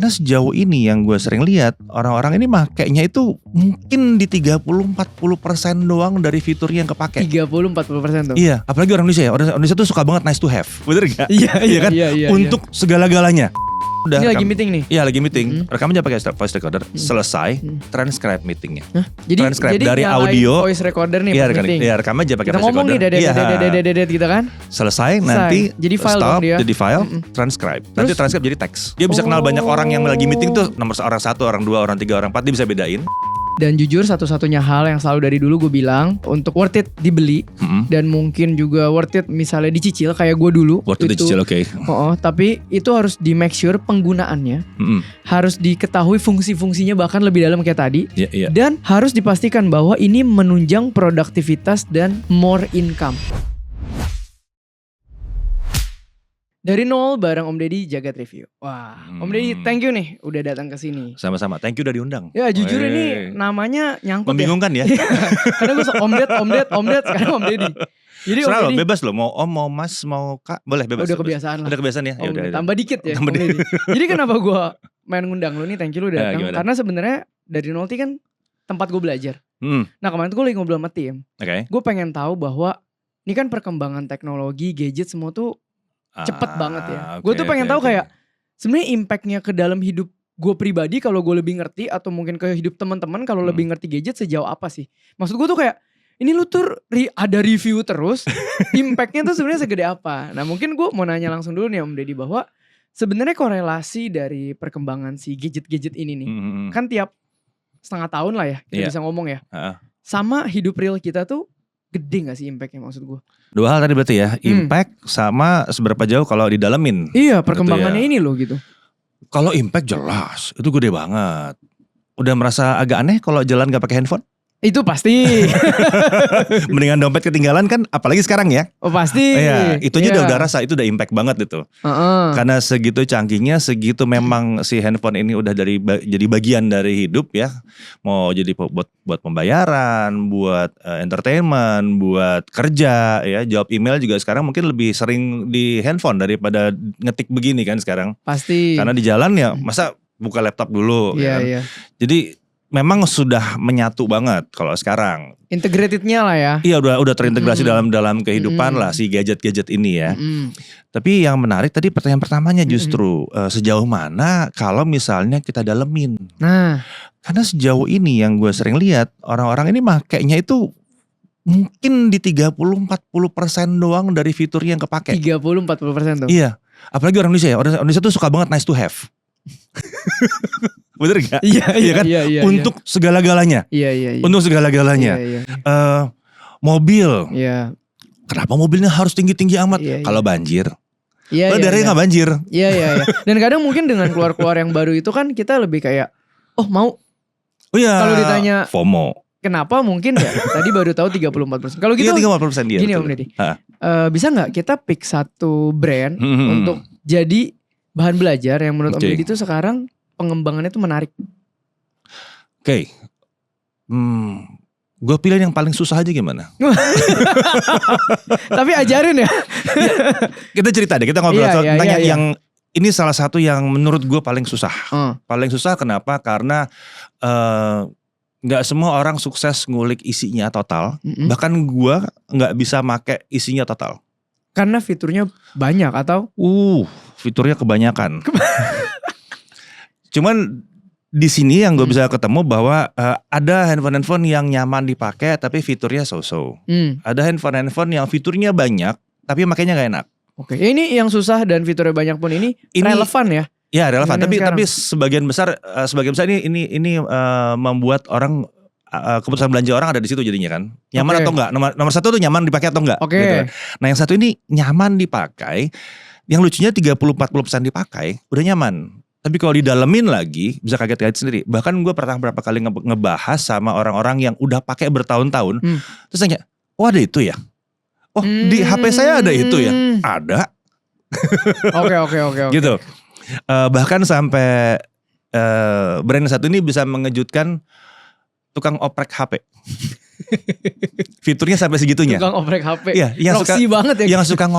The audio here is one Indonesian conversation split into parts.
Karena sejauh ini yang gue sering lihat orang-orang ini makainya itu mungkin di 30-40% doang dari fiturnya yang kepake. 30-40% tuh. Iya, apalagi orang Indonesia ya. Orang Indonesia tuh suka banget nice to have. Bener gak? Iya kan? iya. Untuk segala-galanya. Udah, Ini lagi meeting nih. Iya lagi meeting. Rekam aja pakai voice recorder. Selesai, transcribe meetingnya. Hah? Jadi dari nyalain audio. voice recorder nih Iya, pas meeting. iya rekam aja pakai Kita voice ngomong recorder. nih dedet gitu kan. Selesai nanti Jadi file stop, dong dia. jadi file, transcribe. Nanti Terus? transcribe jadi teks. Dia bisa kenal banyak orang yang lagi meeting tuh, nomor orang 1, orang 2, orang 3, orang 4, dia bisa bedain. Dan jujur satu-satunya hal yang selalu dari dulu gue bilang untuk worth it dibeli dan mungkin juga worth it misalnya dicicil kayak gue dulu. Worth it dicicil, oke. Tapi itu harus di make sure penggunaannya harus diketahui fungsi-fungsinya bahkan lebih dalam kayak tadi. Iya. Dan harus dipastikan bahwa ini menunjang produktivitas dan more income. Dari nol bareng Om Deddy Jagat Review. Wah, Om Deddy thank you nih udah datang ke sini. Sama-sama, thank you udah diundang. Ya jujur ini namanya nyangkut membingungkan ya. Karena gue Om Ded sekarang Om Deddy. Jadi serah Om Deddy bebas loh, mau Om, mau Mas, mau Kak, boleh bebas. Udah kebiasaan lah. Udah kebiasaan ya. Om, tambah dikit ya. Om Deddy. Jadi kenapa gue main ngundang lu nih, thank you lu udah datang. Karena sebenarnya dari nol kan tempat gue belajar. Nah kemarin tuh gue lagi ngobrol sama tim. Gue pengen tahu bahwa ini kan perkembangan teknologi, gadget semua tuh cepet banget ya. Gue tuh pengen tahu kayak sebenarnya impactnya ke dalam hidup gue pribadi kalau gue lebih ngerti, atau mungkin ke hidup teman-teman kalau lebih ngerti gadget sejauh apa sih? Maksud gue tuh kayak ini lu tuh ada review terus, impactnya tuh sebenarnya segede apa? Nah mungkin gue mau nanya langsung dulu nih Om Deddy bahwa sebenarnya korelasi dari perkembangan si gadget-gadget ini nih, kan tiap setengah tahun lah ya kita bisa ngomong ya, sama hidup real kita tuh gede gak sih impactnya maksud gue? Dua hal tadi berarti ya, impact sama seberapa jauh kalau didalemin. Iya perkembangannya gitu ya. Ini loh gitu. Kalau impact jelas, itu gede banget. Udah merasa agak aneh kalau jalan gak pakai handphone? Itu pasti. Mendingan dompet ketinggalan kan, apalagi sekarang ya. Oh pasti. Iya, itu aja udah rasa, itu udah impact banget itu. Karena segitu canggihnya, segitu memang si handphone ini udah jadi bagian dari hidup ya. Mau jadi buat pembayaran, buat entertainment, buat kerja ya. Jawab email juga sekarang mungkin lebih sering di handphone daripada ngetik begini kan sekarang. Pasti. Karena di jalan ya, masa buka laptop dulu. Iya, kan? iya. Jadi memang sudah menyatu banget kalau sekarang. Integratednya lah ya. Iya udah terintegrasi dalam kehidupan lah si gadget-gadget ini ya. Tapi yang menarik tadi pertanyaan pertamanya justru sejauh mana kalau misalnya kita dalemin. Nah, karena sejauh ini yang gue sering lihat orang-orang ini makainya itu mungkin di 30-40% doang dari fiturnya yang kepake. 30-40% tuh. Iya, apalagi orang Indonesia ya. Orang Indonesia tuh suka banget nice to have. Bener gak? Iya kan? Iya, untuk segala-galanya. Iya. Untuk segala-galanya. Iya. Mobil. Iya. Kenapa mobilnya harus tinggi-tinggi amat? Iya. Kalau banjir. Iya. Daerahnya gak banjir. Iya. Dan kadang mungkin dengan keluar-keluar yang baru itu kan kita lebih kayak, oh mau. Oh iya. Kalau ditanya FOMO. Kenapa mungkin ya? Tadi baru tahu 34%. Kalau gitu. Iya 34% dia. Gini Om Deddy. Bisa gak kita pick satu brand untuk jadi bahan belajar yang menurut Om Deddy itu sekarang pengembangannya tuh menarik. Oke. Gue pilih yang paling susah aja gimana? Tapi ajarin ya. Kita cerita deh, kita ngobrol. Iya. Yang ini salah satu yang menurut gue paling susah. Paling susah kenapa? Karena gak semua orang sukses ngulik isinya total. Bahkan gue gak bisa make isinya total. Karena fiturnya banyak atau? Fiturnya kebanyakan. Cuman di sini yang gue bisa ketemu bahwa ada handphone yang nyaman dipakai tapi fiturnya so-so. Ada handphone yang fiturnya banyak tapi makanya gak enak. Oke, ini yang susah dan fiturnya banyak pun ini relevan ya? Ya relevan, tapi sebagian besar ini membuat orang keputusan belanja orang ada di situ jadinya kan. Nyaman atau enggak? Nomor satu tuh nyaman dipakai atau enggak? Gitu. Nah yang satu ini nyaman dipakai. Yang lucunya 30-40% dipakai udah nyaman. Tapi kalau didalemin lagi bisa kaget-kaget sendiri. Bahkan gue pernah berapa kali ngebahas sama orang-orang yang udah pakai bertahun-tahun. Terus nanya, oh ada itu ya? Oh di HP saya ada itu ya? Ada. Oke. Gitu. Bahkan sampai brand satu ini bisa mengejutkan tukang oprek HP. Fiturnya sampai segitunya. Tukang oprek HP. Iya, yang Proxy banget ya. Yang suka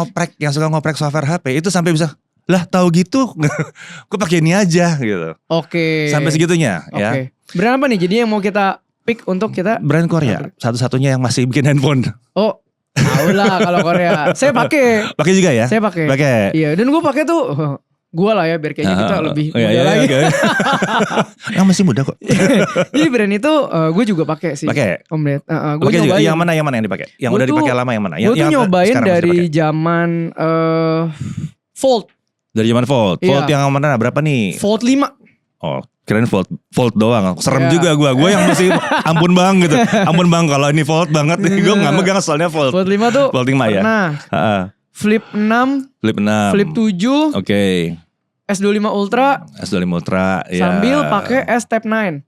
ngoprek software HP itu sampai bisa, Lah tahu gitu, gue pakai ini aja gitu. Oke. Sampai segitunya ya. Brand apa nih? Jadi yang mau kita pick untuk kita? Brand Korea. Satu-satunya yang masih bikin handphone. Oh, tahu lah kalau Korea. Saya pakai. Pakai juga ya? Saya pakai. Iya, dan gue pakai tuh. Gue lah ya biar kayaknya kita lebih muda lagi. Yang masih muda kok. Jadi brand itu gue juga pakai sih. Pakai. Om Ded. Gue juga. Yang mana yang dipakai? Yang udah dipakai lama yang mana? Gue tuh nyobain dari zaman Fold. Dari zaman Fold. Fold yang mana? Berapa nih? Fold 5. Oh, keren Fold doang. Serem juga gue. Gue yang masih ampun bang gitu. Ampun bang kalau ini Fold banget nih. Gue gak megang soalnya Fold. Fold 5 tuh. Fold 5 ya. Flip 6. Flip 6. Flip 7. Oke. S25 Ultra. S25 Ultra. Sambil pakai S Tab 9.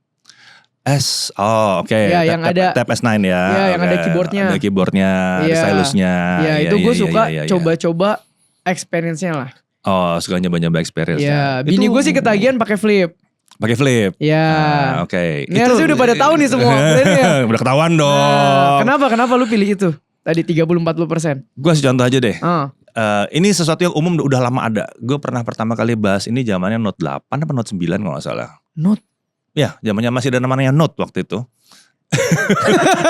Oke. Ya, yang ada Tab S9 ya. Ya, yang ada keyboardnya. Ada keyboardnya, ada stylusnya. Ya, itu gue suka coba-coba experience-nya lah. Oh, suka nyoba-nyoba experience. Ya, bini gue sih ketagihan pakai Flip. Pakai Flip. Ya. Oke. Ini harusnya udah pada tahu nih semua brandnya. Udah ketahuan dong. Kenapa lu pilih itu? Tadi 30-40%. Gue kasih contoh aja deh. Ini sesuatu yang umum udah lama ada. Gue pernah pertama kali bahas ini zamannya Note 8 apa Note 9 kalau gak salah. Note? Ya, zamannya masih ada namanya Note waktu itu.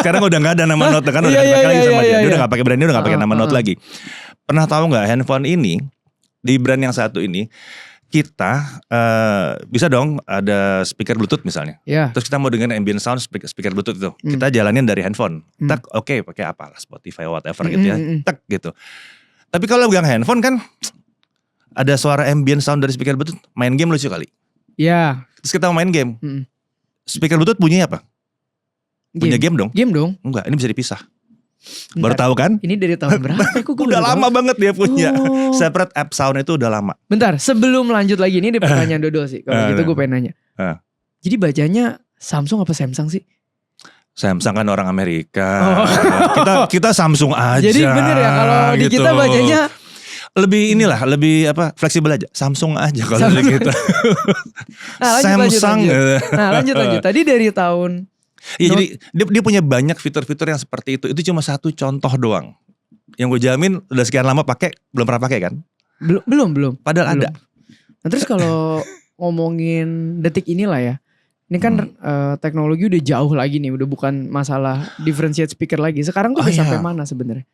Sekarang udah gak ada nama Note kan, udah ganti lagi sama dia. Dia udah gak pakai brand, dia udah gak pakai nama Note lagi. Pernah tahu gak handphone ini di brand yang satu ini kita bisa dong ada speaker Bluetooth misalnya. Terus kita mau dengerin ambient sound speaker Bluetooth itu. Kita jalanin dari handphone. Tak oke, pakai apa lah Spotify whatever gitu ya. Tak gitu. Tapi kalau pegang handphone kan ada suara ambient sound dari speaker Bluetooth, main game lucu kali. Iya. Terus kita mau main game. Speaker Bluetooth bunyinya apa? Punya game dong? Game dong. Enggak, ini bisa dipisah. Baru tahu kan? Ini dari tahun berapa? Udah lama banget dia punya. Separate app sound itu udah lama. Bentar, sebelum lanjut lagi ini pertanyaan Dodo sih. Kalau gitu gue pengen nanya. Jadi bacanya Samsung apa Samsung sih? Samsung kan orang Amerika. Kita Samsung aja. Jadi bener ya kalau di kita bacanya lebih fleksibel aja. Samsung aja kalau di kita. Samsung. Lanjut. Tadi dari tahun. Iya, jadi dia punya banyak fitur-fitur yang seperti itu. Itu cuma satu contoh doang. Yang gue jamin udah sekian lama pakai, belum pernah pakai kan? Belum. Padahal ada. Nah, terus kalau ngomongin detik inilah ya. Ini kan teknologi udah jauh lagi nih, udah bukan masalah differentiate speaker lagi. Sekarang tuh udah sampai mana sebenarnya?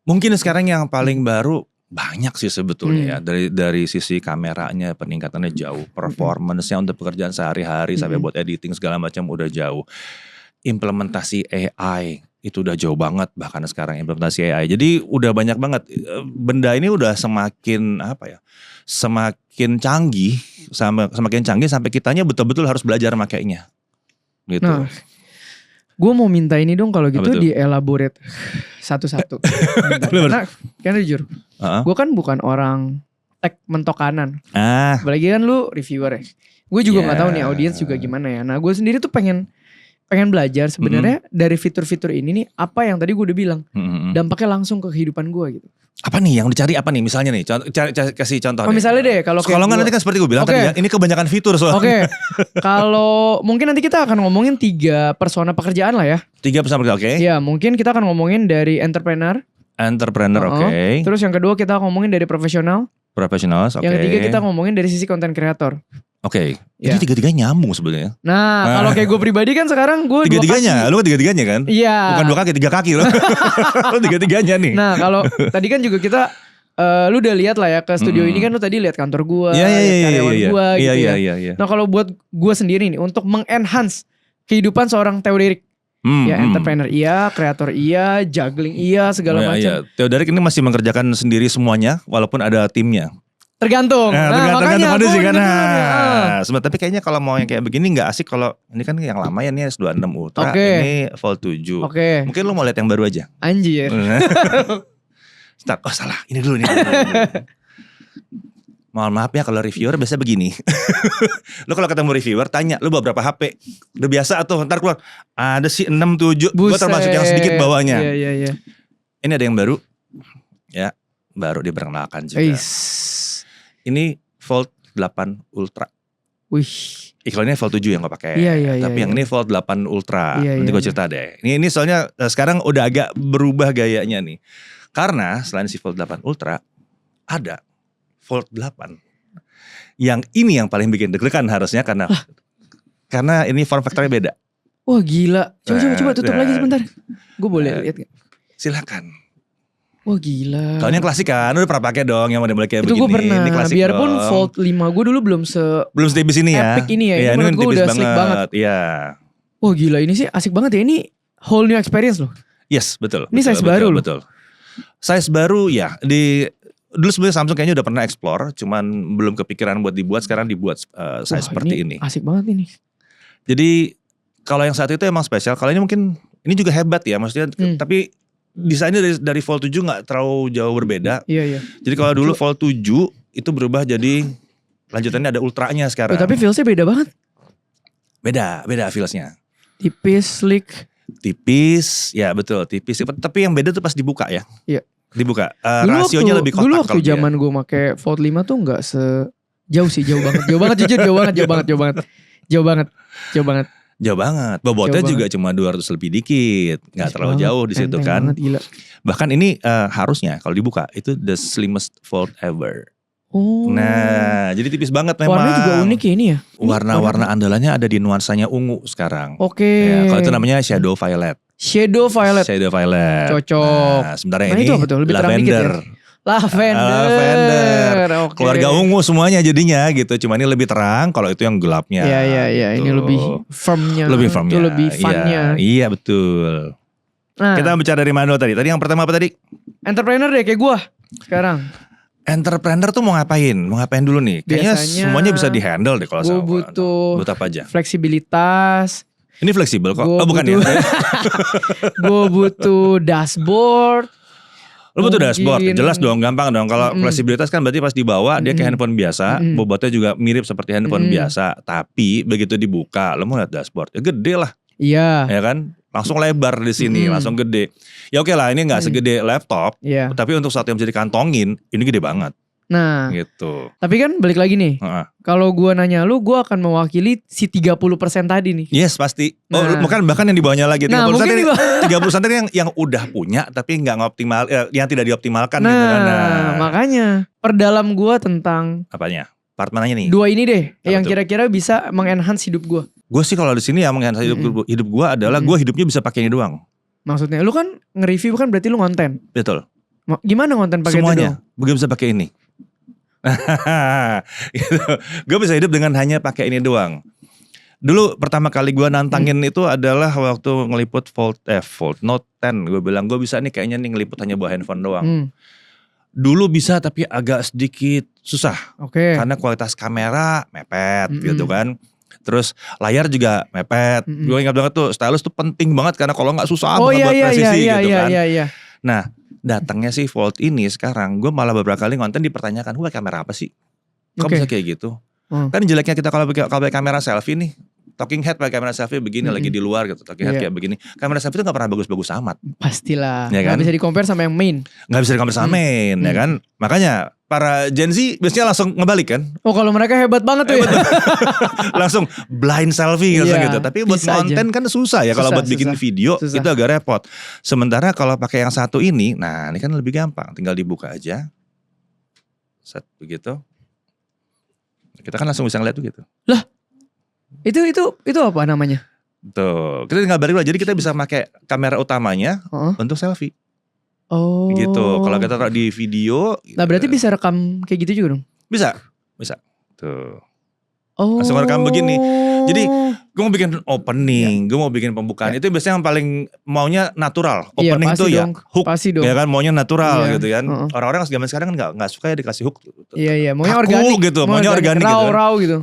Mungkin sekarang yang paling baru banyak sih sebetulnya ya. Dari sisi kameranya peningkatannya jauh, performance-nya untuk pekerjaan sehari-hari sampai buat editing segala macam udah jauh. Implementasi AI itu udah jauh banget bahkan sekarang implementasi AI. Jadi udah banyak banget. Benda ini udah semakin canggih, semakin canggih sampai kitanya betul-betul harus belajar makainya. Gitu. Nah, gue mau minta ini dong kalau gitu dielaborate satu-satu. Karena jujur, gue kan bukan orang tech mentok kanan. Apalagi kan lu reviewer ya. Gue juga nggak tahu nih audiens juga gimana ya. Nah, gue sendiri tuh pengen belajar sebenarnya dari fitur-fitur ini nih apa yang tadi gue udah bilang dampaknya langsung ke kehidupan gue gitu. Apa nih yang dicari apa nih misalnya nih kasih contoh. Misalnya deh kalau nanti kan seperti gue bilang tadi ya, ini kebanyakan fitur soalnya. Kalau mungkin nanti kita akan ngomongin 3 persona pekerjaan lah ya. 3 persona pekerjaan, Ya mungkin kita akan ngomongin dari entrepreneur, Terus yang kedua kita ngomongin dari profesional. Yang ketiga kita ngomongin dari sisi content creator. Jadi tiga-tiganya nyambung sebenarnya. Nah, kalau kayak gue pribadi kan sekarang gue tiga-tiganya, lu kan tiga-tiganya kan? Iya. Bukan 2 kaki, 3 kaki lo. Lu tiga-tiganya nih. Nah, kalau tadi kan juga kita lu udah lihat lah ya ke studio ini kan lu tadi lihat kantor gue, karyawan gue gitu ya. Nah, kalau buat gue sendiri nih untuk mengenhance kehidupan seorang Theo Derek. Entrepreneur iya, kreator iya, juggling iya, segala macam. Theo Derek ini masih mengerjakan sendiri semuanya walaupun ada timnya. Tergantung. Tergantung kondisi kan. Tapi kayaknya kalau mau yang kayak begini nggak asik kalau ini kan yang lama ya, ini S26 Ultra, ini Fold 7. Mungkin lu mau lihat yang baru aja. Anjir. Start. Oh salah, ini dulu nih. Mohon maaf ya kalau reviewer biasa begini. Lu kalau ketemu reviewer tanya, lu bawa berapa HP? Udah biasa tuh, ntar keluar ada sih 6, 7. Gue termasuk yang sedikit bawanya. Iya. Ini ada yang baru. Ya, baru diperkenalkan juga. Ini Fold 8 Ultra. Wih. Iklannya Fold 7 yang gue pakai. Tapi yang ini Fold 8 Ultra. Nanti gue cerita deh. Ini soalnya sekarang udah agak berubah gayanya nih. Karena selain si Fold 8 Ultra ada Fold 8. Yang ini yang paling bikin deg-degan harusnya karena ini form factor-nya beda. Wah gila. Coba tutup lagi sebentar. Gue boleh lihat gak? Silakan. Wah gila. Kalau ini yang klasik kan, udah pernah pakai dong yang model kayak itu begini. Itu gue pernah. Ini klasik biarpun dong. Fold 5 gue dulu belum setipis ini ya. Epic ini ya. Iya, ini menurut gue udah slick banget. Iya. Wah gila, ini sih asik banget ya. Ini whole new experience loh. Yes, betul. Ini size baru loh. Betul. Size baru ya. Dulu sebenarnya Samsung kayaknya udah pernah explore, cuman belum kepikiran buat dibuat. Sekarang dibuat size seperti ini. Asik banget ini. Jadi kalau yang saat itu emang spesial. Kalau ini mungkin ini juga hebat ya, maksudnya. Tapi desainnya dari Fold 7 nggak terlalu jauh berbeda. Iya. Jadi kalau dulu Fold 7 itu berubah jadi lanjutannya ada ultranya sekarang. Tapi feelsnya beda banget. Beda feelsnya. Tipis, slick. Tipis, ya betul tipis. Tapi yang beda tuh pas dibuka ya. Iya. Dibuka. Rasionya lebih kotak. Dulu waktu zaman gue make Fold 5 tuh nggak jauh sih, jauh banget. Jauh banget jujur, jauh banget. Bobotnya juga cuma 200 lebih dikit. Gak terlalu jauh di situ kan. Banget, bahkan ini harusnya kalau dibuka itu the slimmest fold ever. Oh. Nah, jadi tipis banget memang. Warnanya juga unik ya ini ya. Warna-warna andalannya ada di nuansanya ungu sekarang. Oke. Ya, kalau itu namanya shadow violet. Shadow violet. Nah, Cocok. sebenarnya ini itu apa tuh? Lebih terang dikit ya? Lavender. Okay. Keluarga ungu semuanya jadinya gitu. Cuma ini lebih terang, kalau itu yang gelapnya. Iya. Ini lebih firmnya. Itu lebih funnya. Iya betul. Nah, kita bicara dari mana tadi? Tadi yang pertama apa tadi? Entrepreneur deh kayak gue sekarang. Entrepreneur tuh mau ngapain? Mau ngapain dulu nih? Kayaknya semuanya bisa dihandle deh kalau sama. Gue butuh apa aja? Fleksibilitas. Ini fleksibel kok. Bukan ya? Gue butuh dashboard. Lu butuh dashboard, jelas dong, gampang dong. Kalau fleksibilitas kan berarti pas dibawa dia kayak handphone biasa, bobotnya juga mirip seperti handphone biasa. Tapi begitu dibuka, lu mau lihat dashboard, ya gede lah. Iya. Ya kan? Langsung lebar di sini, langsung gede. Ya oke lah, ini nggak segede laptop, tapi untuk satu yang bisa dikantongin, ini gede banget. Nah, gitu. Tapi kan balik lagi nih. Kalau gue nanya lu, gue akan mewakili si 30% tadi nih. Yes, pasti. Bahkan yang di bawahnya lagi. 30% tadi yang udah punya tapi nggak ngoptimal, yang tidak dioptimalkan gitu kan. Nah, makanya perdalam gue tentang apanya? Part mananya nih? Dua ini deh, yang kira-kira bisa mengenhance hidup gue. Gue sih kalau di sini yang mengenhance hidup gue adalah gue hidupnya bisa pakai ini doang. Maksudnya, lu kan nge-review kan berarti lu konten. Betul. Gimana konten pakai itu semuanya, gue bisa pakai ini. Gitu. Gue bisa hidup dengan hanya pakai ini doang. Dulu pertama kali gue nantangin itu adalah waktu ngeliput Fold Note 10. Gue bilang gue bisa nih kayaknya nih ngeliput hanya bawa handphone doang. Dulu bisa tapi agak sedikit susah. Karena kualitas kamera mepet gitu kan. Terus layar juga mepet. Gue ingat banget tuh stylus tuh penting banget karena kalau nggak susah banget buat presisi gitu kan. Nah, datangnya sih Fold ini sekarang gue malah beberapa kali ngonten dipertanyakan, gue pakai kamera apa sih? Kok bisa kayak gitu? Kan jeleknya kita kalau pakai kamera selfie nih, talking head pakai kamera selfie begini lagi di luar gitu, talking head kayak begini. Kamera selfie itu gak pernah bagus-bagus amat. Pastilah. Ya kan? Gak bisa di-compare sama yang main. Gak bisa di-compare sama main, ya kan? Makanya para Gen Z biasanya langsung ngebalik kan? Oh kalau mereka hebat banget tuh ya. Langsung blind selfie gitu. Tapi buat konten kan susah ya. Kalau buat bikin video itu agak repot. Sementara kalau pakai yang satu ini, nah ini kan lebih gampang. Tinggal dibuka aja. Set begitu. Kita kan langsung bisa ngeliat tuh gitu. Lah, itu apa namanya? Tuh, kita tinggal balik lagi. Jadi kita bisa pakai kamera utamanya untuk selfie. Oh. Gitu. Kalau kita taruh di video. Nah berarti bisa rekam kayak gitu juga dong? Bisa. Tuh. Langsung rekam begini. Jadi gue mau bikin opening, gue mau bikin pembukaan. Itu biasanya yang paling maunya natural. Opening tuh ya hook. Pasti dong. Ya kan maunya natural gitu kan. Orang-orang zaman sekarang kan gak suka ya dikasih hook. Iya. Maunya organik gitu. Maunya organik gitu. Raw gitu.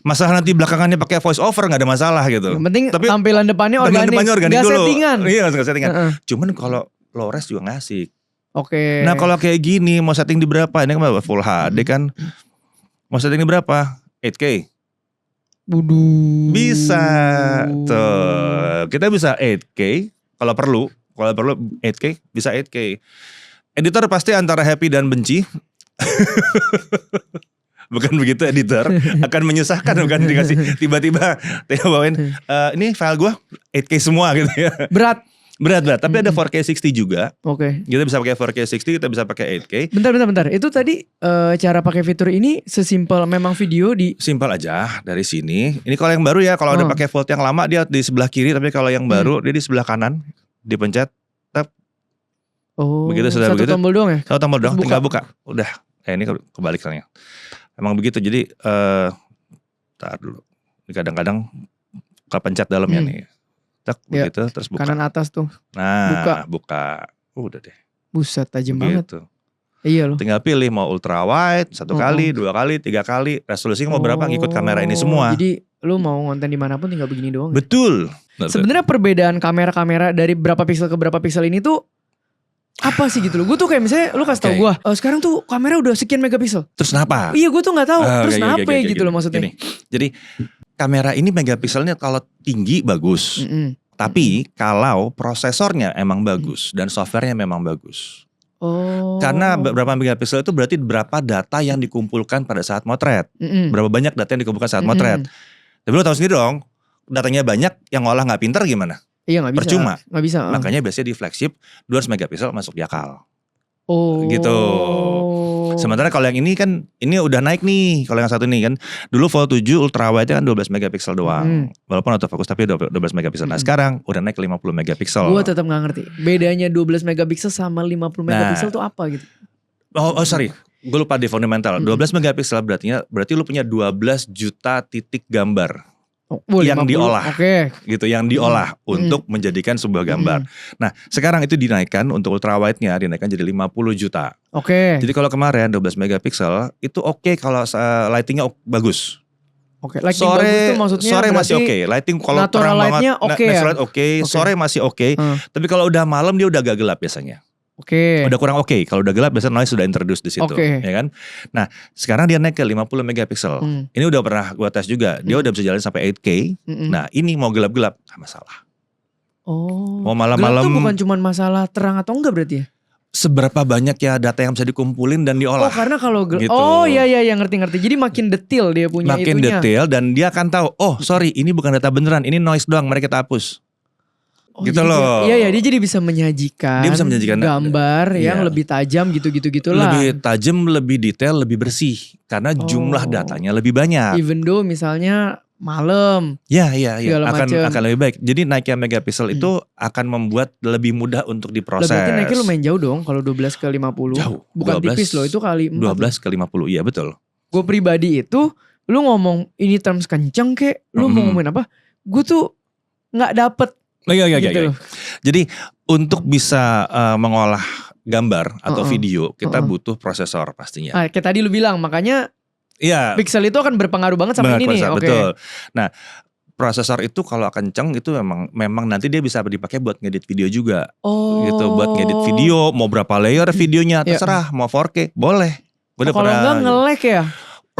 Masalah nanti belakangannya pakai voice over gak ada masalah gitu. Yang penting tampilan depannya organik. Gak dulu. settingan. Iya gak settingan. Cuman kalau low res juga gak asik. Oke. Nah kalau kayak gini mau setting di berapa? Ini kan full HD kan. Mau setting di berapa? 8K. Bisa. Tuh. Kita bisa 8K. Kalau perlu 8K bisa 8K. Editor pasti antara happy dan benci. Bukan begitu editor. Akan menyusahkan bukan dikasih tiba-tiba bawain ini file gue 8K semua gitu ya. Berat. Tapi ada 4K 60 juga. Oke. Kita bisa pakai 4K 60, kita bisa pakai 8K. Bentar. Itu tadi cara pakai fitur ini sesimpel memang video di. Simpel aja dari sini. Ini kalau yang baru ya, kalau udah pakai Volt yang lama dia di sebelah kiri, tapi kalau yang baru dia di sebelah kanan. Dipencet, tap. Begitu sudah satu begitu. Tombol doang ya? Satu tombol doang, tinggal buka. Udah. Ini kebalik soalnya. Emang begitu. Jadi tar dulu. Kadang-kadang kepencet dalamnya nih. Tak begitu terus buka. Kanan atas tuh. Nah, buka. Udah deh. Buset, tajam banget. Iya loh. Tinggal pilih mau ultra wide, 1 kali, 2 kali, 3 kali. Resolusinya mau berapa ngikut kamera ini semua. Jadi lu mau ngonten dimanapun tinggal begini doang. Betul. Sebenarnya perbedaan kamera-kamera dari berapa piksel ke berapa piksel ini tuh apa sih gitu loh. Gue tuh kayak misalnya lu kasih tau gue, sekarang tuh kamera udah sekian megapiksel. Terus kenapa? Iya gue tuh gak tahu. Terus kenapa gitu loh maksudnya. Gini. Jadi kamera ini megapikselnya kalau tinggi bagus. Tapi kalau prosesornya emang bagus dan softwarenya memang bagus. Karena berapa megapiksel itu berarti berapa data yang dikumpulkan pada saat motret. Berapa banyak data yang dikumpulkan saat motret. Tapi lu tahu sendiri dong, datanya banyak, yang ngolah gak pintar gimana? Iya gak bisa. Percuma. Gak bisa. Makanya biasanya di flagship 200 megapiksel masuk di akal. Gitu. Sementara kalau yang ini kan, ini udah naik nih. Kalau yang satu ini kan, dulu Volt 7 ultra wide kan 12 megapiksel doang. Walaupun autofocus tapi 12 megapiksel. Nah sekarang udah naik ke 50 megapiksel. Gue tetap gak ngerti. Bedanya 12 megapiksel sama 50 megapiksel tuh apa gitu? Sorry. Gue lupa di fundamental. 12 megapiksel berarti lu punya 12 juta titik gambar. Yang 50, diolah, gitu, yang diolah untuk menjadikan sebuah gambar. Nah, sekarang itu dinaikkan untuk ultra wide-nya dinaikkan jadi 50 juta. Jadi kalau kemarin 12 megapiksel itu kalau lighting-nya bagus. Lighting bagus itu maksudnya sore masih lighting kalau terang banget, sore masih tapi kalau udah malam dia udah agak gelap biasanya. Udah kurang kalau udah gelap biasanya noise sudah introduce di situ, ya kan? Nah, sekarang dia naik ke 50 megapiksel. Ini udah pernah gua tes juga. Dia udah bisa jalan sampai 8K. Nah, ini mau gelap-gelap gak masalah. Mau malam-malam. Gelap tuh bukan cuma masalah terang atau enggak berarti ya? Seberapa banyak ya data yang bisa dikumpulin dan diolah. Karena kalau gelap. Gitu. Iya ngerti. Jadi makin detail dia punya makin itunya. Detail dan dia akan tahu, sorry ini bukan data beneran, ini noise doang, mari kita hapus. Gitu loh. Iya dia jadi bisa menyajikan gambar yang lebih tajam gitu-lah. Lebih tajam, lebih detail, lebih bersih karena jumlah datanya lebih banyak. Even though misalnya malam. Iya. Akan lebih baik. Jadi naiknya megapiksel itu akan membuat lebih mudah untuk diproses. Berarti naiknya lumayan jauh dong kalau 12 ke 50. Jauh. Bukan 12, tipis loh, itu kali 4. 12 ke 50, iya betul. Gue pribadi itu, lu ngomong ini terms kenceng kek, lu mau ngomongin apa? Gue tuh gak dapet. Gitu. Jadi untuk bisa mengolah gambar atau video kita butuh prosesor pastinya. Kayak tadi lu bilang makanya pixel itu akan berpengaruh banget sama ini nih. Betul. Nah prosesor itu kalau kenceng itu memang nanti dia bisa dipakai buat ngedit video juga. Gitu buat ngedit video mau berapa layer videonya terserah mau 4K boleh. Kalau enggak nge-lag ya?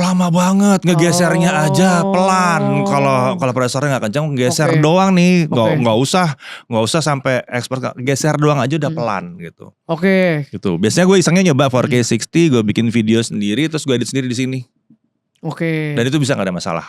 Lama banget ngegesernya aja pelan. Kalau prosesornya nggak kencang geser doang nih, nggak usah sampai expert, geser doang aja udah pelan gitu. Gitu. Biasanya gue isengnya nyoba 4K 60, gue bikin video sendiri terus gue edit sendiri di sini. Dan itu bisa nggak ada masalah.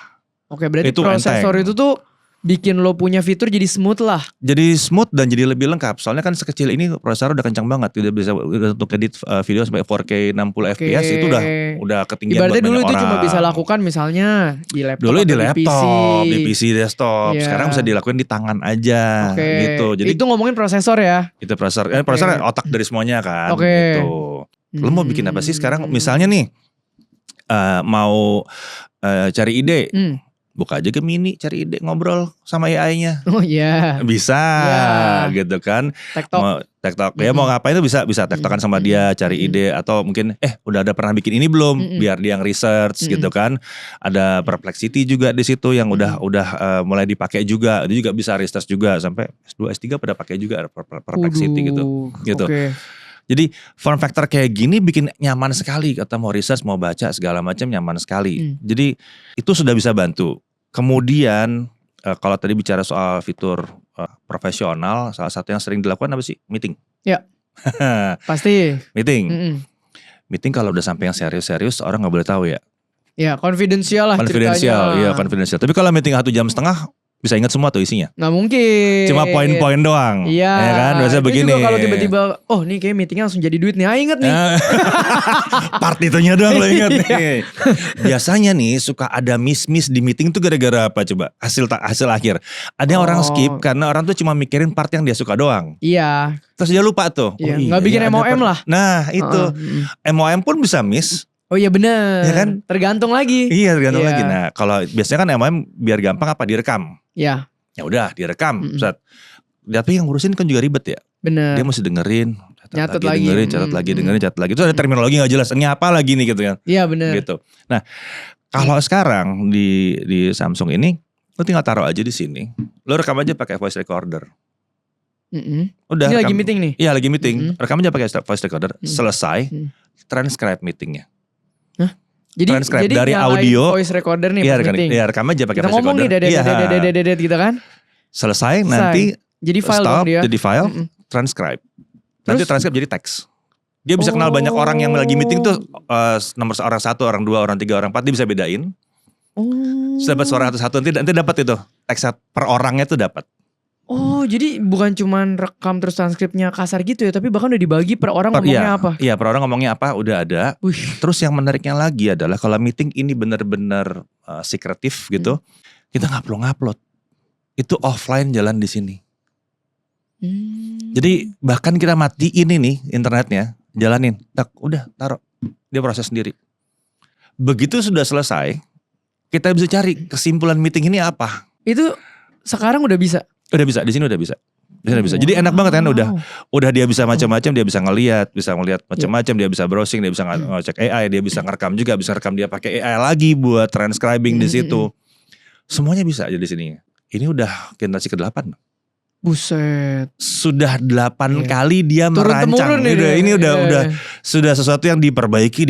Berarti itu prosesor itu tuh bikin lo punya fitur jadi smooth lah. Jadi smooth dan jadi lebih lengkap. Soalnya kan sekecil ini prosesor udah kencang banget. Udah bisa untuk edit video sampai 4K 60 fps itu udah ketinggian. Ibaratnya dulu itu cuma bisa lakukan misalnya di laptop. Dulu di laptop, di PC desktop. Sekarang bisa dilakuin di tangan aja gitu. Jadi itu ngomongin prosesor ya. Itu prosesor. Prosesor otak dari semuanya kan gitu. Lo mau bikin apa sih sekarang? Misalnya nih mau cari ide. Buka aja Gemini, cari ide ngobrol sama AI-nya. Bisa gitu kan. TikTok. Ya mau ngapain tuh bisa tektokan sama dia, cari ide atau mungkin udah ada pernah bikin ini belum? Biar dia yang research gitu kan. Ada Perplexity juga di situ yang udah mulai dipakai juga. Itu juga bisa research juga sampai S2, S3 pada pakai juga Perplexity gitu. Jadi form factor kayak gini bikin nyaman sekali. Kata mau research, mau baca segala macam nyaman sekali. Jadi itu sudah bisa bantu. Kemudian kalau tadi bicara soal fitur profesional, salah satu yang sering dilakukan apa sih? Meeting. Ya. Pasti. Meeting. Meeting kalau udah sampai yang serius-serius orang nggak boleh tahu ya. Ya confidential lah ceritanya. Confidential. Tapi kalau meeting 1,5 jam bisa ingat semua tuh isinya. Nggak mungkin. Cuma poin-poin doang. Iya. Ya kan, biasanya begini. Kalau tiba-tiba, oh nih kayak meetingnya langsung jadi duit nih. Inget nih. Part itunya doang lo inget nih. Biasanya nih suka ada miss di meeting tuh gara-gara apa coba? Hasil akhir. Ada yang orang skip karena orang tuh cuma mikirin part yang dia suka doang. Iya. Terus dia lupa tuh. Iya. Nggak bikin MOM lah. Nah itu. MOM pun bisa miss. Oh iya bener. Ya kan? Tergantung lagi. Iya tergantung lagi. Nah kalau biasanya kan MOM biar gampang apa direkam. Iya. Ya udah direkam. Tapi yang ngurusin kan juga ribet ya. Bener. Dia mesti dengerin. Catat lagi. Catat lagi. Itu ada terminologi gak jelas. Ini apa lagi nih gitu kan. Iya bener. Gitu. Nah kalau sekarang di Samsung ini. Lo tinggal taruh aja di sini. Lo rekam aja pakai voice recorder. Udah. Ini lagi meeting nih? Iya lagi meeting. Rekam aja pakai voice recorder. Selesai. Transcribe meetingnya. Jadi dari audio voice recorder nih pas meeting. Iya rekam aja pakai voice recorder. Ngomong nih gitu kan. Selesai nanti jadi file stop, dong dia. jadi file, transcribe. Nanti transcribe jadi teks. Dia bisa kenal banyak orang yang lagi meeting tuh nomor orang 1, orang 2, orang 3, orang 4 dia bisa bedain. Dapat suara satu nanti dapat itu teks per orangnya tuh dapat. Oh jadi bukan cuman rekam terus transkripnya kasar gitu ya, tapi bahkan udah dibagi per orang ngomongnya apa? Iya per orang ngomongnya apa udah ada. Terus yang menariknya lagi adalah kalau meeting ini benar-benar secretive gitu, kita nggak perlu ngupload. Itu offline jalan di sini. Jadi bahkan kita matiin ini internetnya, jalanin, udah taruh, dia proses sendiri. Begitu sudah selesai, kita bisa cari kesimpulan meeting ini apa. Itu sekarang udah bisa. Udah bisa, di sini udah bisa. Jadi enak banget kan udah dia bisa macam-macam, dia bisa ngelihat macam-macam, dia bisa browsing, dia bisa ngecek AI, dia bisa ngerekam juga, bisa rekam dia pakai AI lagi buat transcribing di situ. Semuanya bisa aja di sini. Ini udah generasi ke-8. Buset. Sudah 8 kali dia merancang. Ini udah sudah sesuatu yang diperbaiki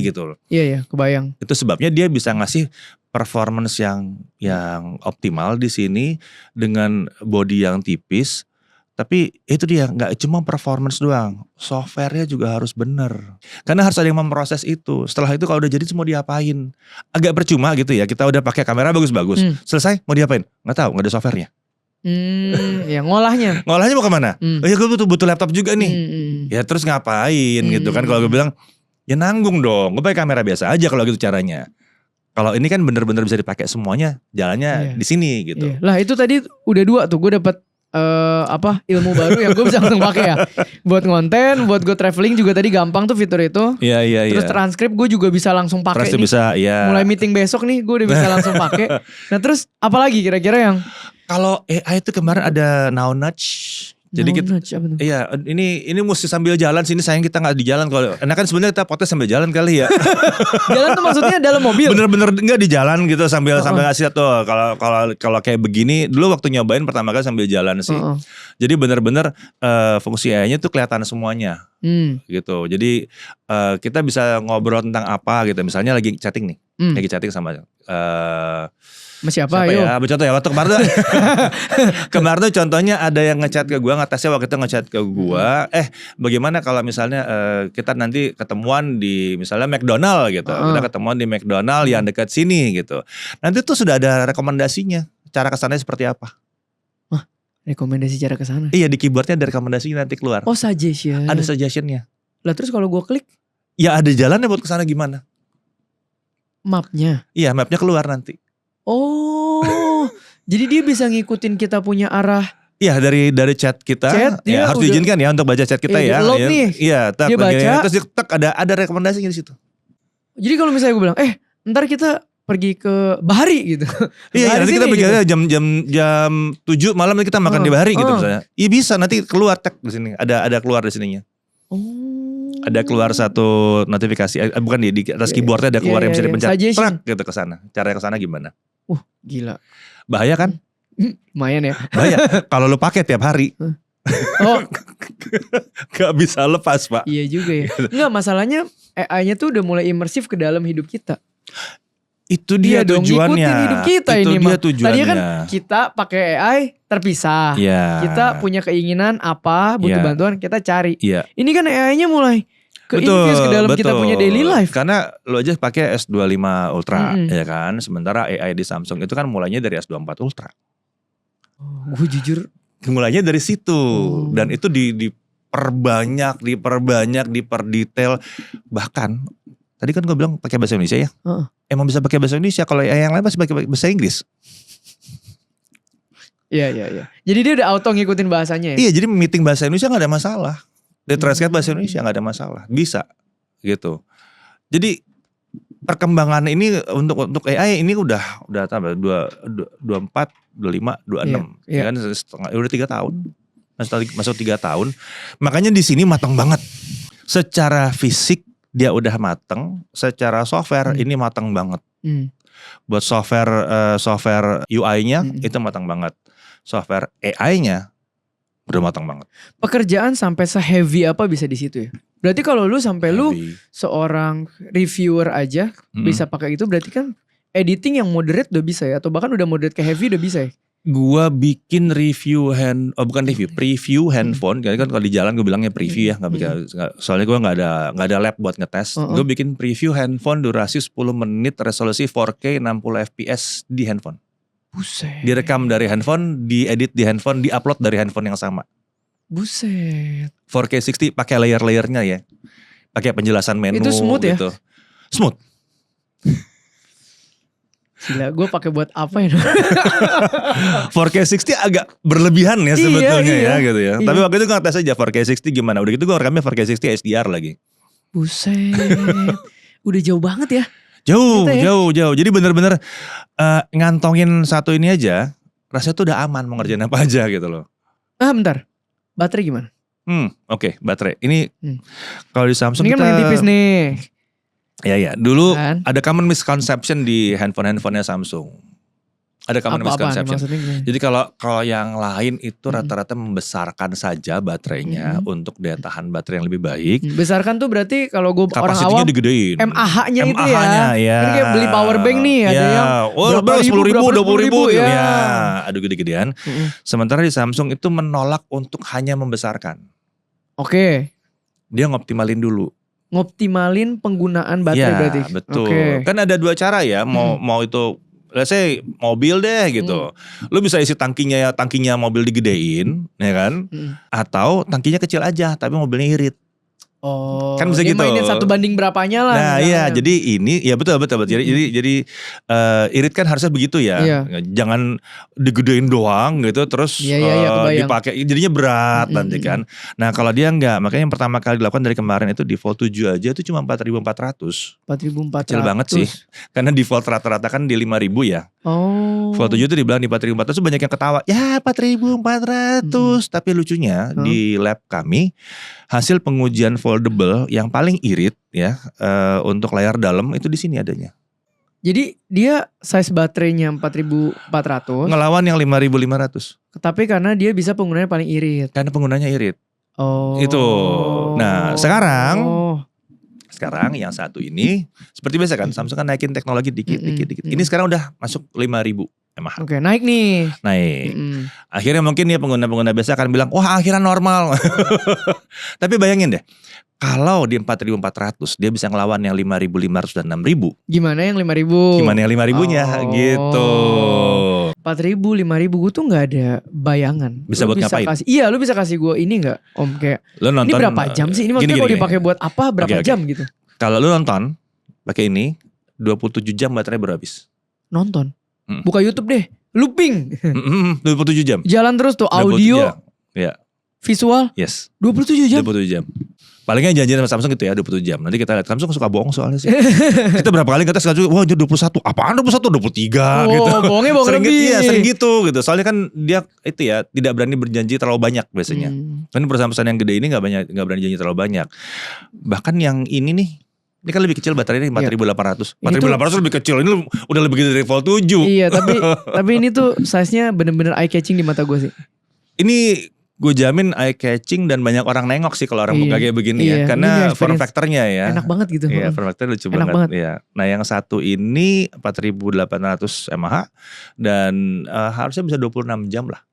gitu loh. Iya, kebayang. Itu sebabnya dia bisa ngasih performance yang optimal di sini dengan body yang tipis. Tapi itu dia nggak cuma performance doang, softwarenya juga harus bener. Karena harus ada yang memproses itu. Setelah itu kalau udah jadi semua diapain? Agak percuma gitu ya. Kita udah pakai kamera bagus-bagus. Selesai mau diapain? Nggak tahu, nggak ada softwarenya. Ya ngolahnya mau kemana? Ya gue butuh laptop juga nih. Ya terus ngapain gitu kan? Kalau gue bilang ya nanggung dong. Gue pakai kamera biasa aja kalau gitu caranya. Kalau ini kan bener-bener bisa dipakai semuanya. Jalannya di sini gitu. Lah itu tadi udah 2 tuh. Gue dapet ilmu baru yang gue bisa langsung pakai ya. Buat ngonten, buat gue traveling juga tadi gampang tuh fitur itu. Iya. Terus transkrip gue juga bisa langsung pakai nih. Bisa, ya. Mulai meeting besok nih gue udah bisa langsung pakai. Nah terus apalagi kira-kira yang kalau AI itu kemarin ada Now Nudge. Jadi iya ini mesti sambil jalan sini, sayang kita nggak di jalan. Kalau enak kan sebenarnya kita podcast sambil jalan kali ya. Jalan tuh maksudnya dalam mobil. Bener-bener nggak di jalan gitu sambil ngasih tuh. Kalau kayak begini dulu waktu nyobain pertama kali sambil jalan sih. Jadi bener-bener fungsi AI-nya tuh kelihatan semuanya. Gitu. Jadi kita bisa ngobrol tentang apa gitu. Misalnya lagi chatting nih, lagi chatting sama siapa ya? Contoh ya waktu kemarin tuh contohnya ada yang ngechat ke gue, ngetasnya waktu itu ngechat ke gue, bagaimana kalau misalnya kita nanti ketemuan di misalnya McDonald gitu, kita ketemuan di McDonald yang dekat sini gitu. Nanti tuh sudah ada rekomendasinya, cara kesananya seperti apa. Rekomendasi cara kesana? Iya di keyboardnya ada rekomendasinya nanti keluar. Oh suggestion. Ada suggestionnya. Lah terus kalau gue klik? Ya ada jalannya buat kesana gimana? Mapnya? Iya mapnya keluar nanti. Oh, jadi dia bisa ngikutin kita punya arah. Iya dari chat kita. Ya, harus diizinkan ya untuk baca chat kita ya. Load nih. Iya, dia baca. Terus ada rekomendasinya di situ. Jadi kalau misalnya gue bilang, ntar kita pergi ke Bahari gitu. Iya, nanti kita pergi jam 7 malam kita makan di Bahari gitu misalnya. Iya bisa nanti keluar tag di sini. Ada keluar di sininya. Ada keluar satu notifikasi, bukan di atas keyboardnya ada keluar yang bisa dipencet. Trak gitu ke sana. Caranya ke sana gimana? Gila. Bahaya kan? Lumayan ya. Bahaya. Kalau lu pakai tiap hari. Gak bisa lepas, Pak. Iya juga ya. Enggak, masalahnya AI-nya tuh udah mulai imersif ke dalam hidup kita. Itu dia tujuannya. Ngikutin hidup kita itu ini dia tujuannya. Tadinya kan kita pakai AI terpisah. Yeah. Kita punya keinginan apa, butuh bantuan kita cari. Yeah. Ini kan AI-nya mulai infuse ke dalam kita punya daily life. Karena lo aja pakai S25 Ultra ya kan. Sementara AI di Samsung itu kan mulainya dari S24 Ultra. Gue jujur mulainya dari situ. Dan itu diperbanyak, diperdetail. Bahkan tadi kan gue bilang pakai bahasa Indonesia ya. Emang bisa pakai bahasa Indonesia. Kalau yang lain masih pakai bahasa Inggris. Iya. Jadi dia udah auto ngikutin bahasanya ya? Iya, jadi meeting bahasa Indonesia gak ada masalah. Dia translate bahasa Indonesia gak ada masalah. Bisa gitu. Jadi perkembangan ini untuk AI ini udah tambah 24, 25, 26. Ya kan udah 3 tahun. Masuk 3 tahun. Makanya di sini matang banget. Secara fisik dia udah matang, secara software ini matang banget. Buat software UI-nya itu matang banget. Software AI-nya udah matang banget. Pekerjaan sampai se-heavy apa bisa di situ ya? Berarti kalau lu sampai lu seorang reviewer aja bisa pakai itu, berarti kan editing yang moderate udah bisa ya? Atau bahkan udah moderate ke heavy udah bisa ya? Gua bikin preview handphone. Kan kalau di jalan gue bilangnya preview ya, soalnya gue nggak ada lab buat ngetes. Gue bikin preview handphone durasi 10 menit, resolusi 4K 60 fps di handphone. Buset. Direkam dari handphone, diedit di handphone, diupload dari handphone yang sama. Buset. 4K 60 pakai layer-layernya ya, pakai penjelasan menu. Itu smooth gitu. Ya? Smooth. Gila, gue pakai buat apa ya? 4K 60 agak berlebihan ya sebetulnya ya gitu ya. Tapi waktu itu gue tes aja 4K 60 gimana. Udah gitu gue rekamnya 4K 60 HDR lagi. Buset. Udah jauh banget ya. Jauh. Jadi bener-bener ngantongin satu ini aja, rasanya tuh udah aman mau ngerjain apa aja gitu loh. Bentar, baterai gimana? Oke, baterai. Ini kalau di Samsung ini kan main tipis nih. Ya, dulu ada common misconception di handphonenya Samsung. Ada common misconception. Jadi kalau yang lain itu rata-rata membesarkan saja baterainya untuk daya tahan baterai yang lebih baik. Besarkan tuh berarti kalau gue orang awam digedein. MAH-nya itu ya. Ini kayak beli power bank nih ada yang berapa 10.000, 20.000 ya. Aduh gede-gedean. Sementara di Samsung itu menolak untuk hanya membesarkan. Oke. Dia ngoptimalin dulu. Ngoptimalin penggunaan baterai berarti. Ya betul. Kan ada 2 cara ya. Mau itu let's say mobil deh gitu. Lu bisa isi tangkinya mobil digedein, ya kan? Atau tangkinya kecil aja tapi mobilnya irit. Oh, kan bisa dia gitu. Mainin 1 banding berapanya lah. Nah iya, jadi ini ya betul. Jadi irit kan harusnya begitu ya. Jangan digedein doang gitu terus dipakai jadinya berat nanti kan. Nah kalau dia enggak, makanya yang pertama kali dilakukan dari kemarin itu default 7 aja itu cuma 4.400. 4.400. Kecil banget sih. Karena default rata-rata kan di 5.000 ya. Default 7 itu dibilang di 4.400 banyak yang ketawa. Ya 4.400. Tapi lucunya di lab kami hasil pengujian foldable yang paling irit ya untuk layar dalam itu di sini adanya. Jadi dia size baterainya 4.400 ngelawan yang 5.500. Tapi karena dia bisa penggunanya paling irit. Karena penggunanya irit. Oh. Itu. Nah sekarang yang satu ini seperti biasa kan Samsung kan naikin teknologi dikit. Ini sekarang udah masuk 5.000 mAh. Oke, naik nih. Naik. Akhirnya mungkin ya pengguna-pengguna biasa akan bilang, wah akhirnya normal. Tapi bayangin deh, kalau di 4.400 dia bisa ngelawan yang 5.500 dan 6.000. Gimana yang 5.000? Gimana yang 5.000-nya gitu. 4.000, 5.000 gue tuh gak ada bayangan. Bisa buat ngapain? Lu bisa kasih gue ini gak Om? Kayak lu nonton, ini berapa jam sih? Ini maksudnya kalau dipakai buat apa? Berapa jam gitu? Kalau lu nonton pakai ini 27 jam baterai baru habis. Nonton? Buka YouTube deh, looping. 27 jam. Jalan terus tuh audio, visual. Yes. 27 jam. 27 jam. Palingnya janjian sama Samsung gitu ya 27 jam. Nanti kita lihat Samsung suka bohong soalnya sih. Kita berapa kali ngetes wah jadi 21. Apaan 21? 23 gitu. Bohongnya bohong sering lebih. Iya sering gitu. Soalnya kan dia itu ya tidak berani berjanji terlalu banyak biasanya. Kan perusahaan-perusahaan yang gede ini gak berani janji terlalu banyak. Bahkan yang ini nih. Ini kan lebih kecil baterainya 4.800. 4.800 lebih kecil. Ini udah lebih gede dari Fold 7. Iya tapi ini tuh size-nya bener-bener eye catching di mata gue sih. Ini gue jamin eye catching dan banyak orang nengok sih kalau orang buka kayak begini ya. Karena form factornya ya. Enak banget gitu. Iya form factor lucu banget. Ya. Nah yang satu ini 4.800 mAh. Dan harusnya bisa 26 jam lah.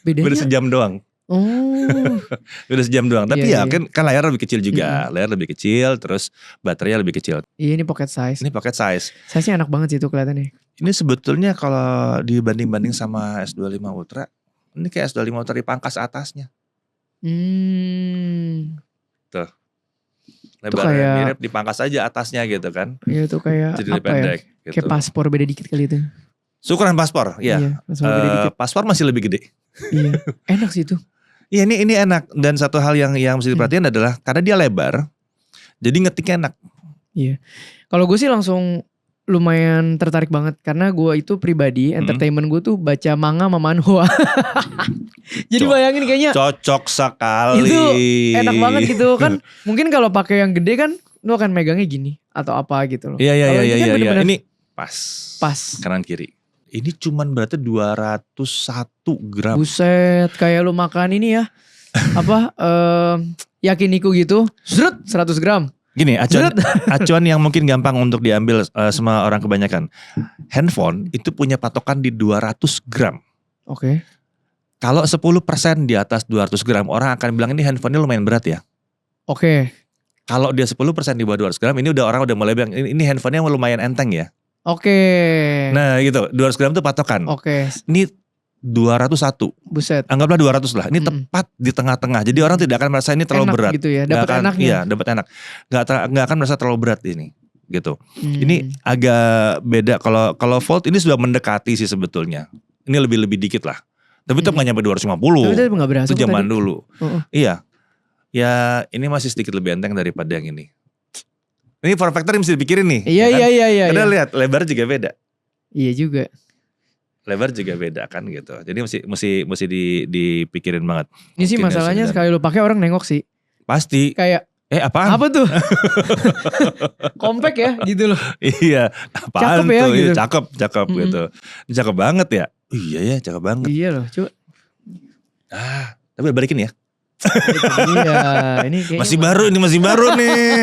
Bedanya? Beda sejam doang. Udah sejam doang. Tapi ya kan layar lebih kecil juga. Layar lebih kecil, terus baterainya lebih kecil. Iya, ini pocket size. Ini pocket size. Size-nya enak banget sih itu kelihatannya. Ini sebetulnya kalau dibanding-banding sama S25 Ultra, ini kayak S25 Ultra dipangkas atasnya. Tuh. Lebarnya mirip, dipangkas aja atasnya gitu kan. Iya, itu kayak jadi apa pendek, ya? Gitu. Kayak paspor beda dikit kali itu. Ukuran paspor, ya. Paspor masih lebih gede. Iya, enak sih itu. Iya, ini enak. Dan satu hal yang mesti diperhatikan adalah karena dia lebar, jadi ngetiknya enak. Iya. Kalau gue sih langsung lumayan tertarik banget karena gue itu pribadi entertainment gue tuh baca manga sama manhwa. Jadi bayangin kayaknya cocok sekali. Itu enak banget gitu kan. Mungkin kalau pakai yang gede kan lu akan megangnya gini atau apa gitu loh. Iya. Ini pas kanan kiri. Ini cuman berarti 201 gram. Buset, kayak lu makan ini ya. Apa yakiniku gitu. 100 gram. Gini, acuan yang mungkin gampang untuk diambil sama orang kebanyakan. Handphone itu punya patokan di 200 gram. Oke. Kalau 10% di atas 200 gram, orang akan bilang ini handphonenya lumayan berat ya. Oke. Kalau dia 10% di bawah 200 gram, ini orang udah mulai bilang ini handphonenya lumayan enteng ya. Oke. Nah gitu, 200 gram itu patokan. Oke. Ini 201. Buset. Anggaplah 200 lah. Ini tepat di tengah-tengah. Jadi orang tidak akan merasa ini terlalu berat. Gitu ya, dapat enaknya. Iya, dapat enak. Gak akan merasa terlalu berat ini. Gitu. Ini agak beda. Kalau Fold ini sudah mendekati sih sebetulnya. Ini lebih dikit lah. Tapi tetap gak nyampe 250. Tapi gak berasa. Itu zaman dulu. Iya. Ya ini masih sedikit lebih enteng daripada yang ini. Ini form factor yang mesti dipikirin nih. Iya. Karena lihat lebar juga beda. Iya juga. Lebar juga beda kan gitu. Jadi mesti dipikirin banget. Ini sih masalahnya sekali lu pakai orang nengok sih. Pasti. Kayak apaan? Apa tuh? Compact ya gitu loh. Iya. Apaan cakep ya, tuh? gitu. Cakep gitu. Cakep banget ya. Iya ya, cakep banget. Iya loh, coba. Tapi balikin ya. Iya, ini masih baru nih,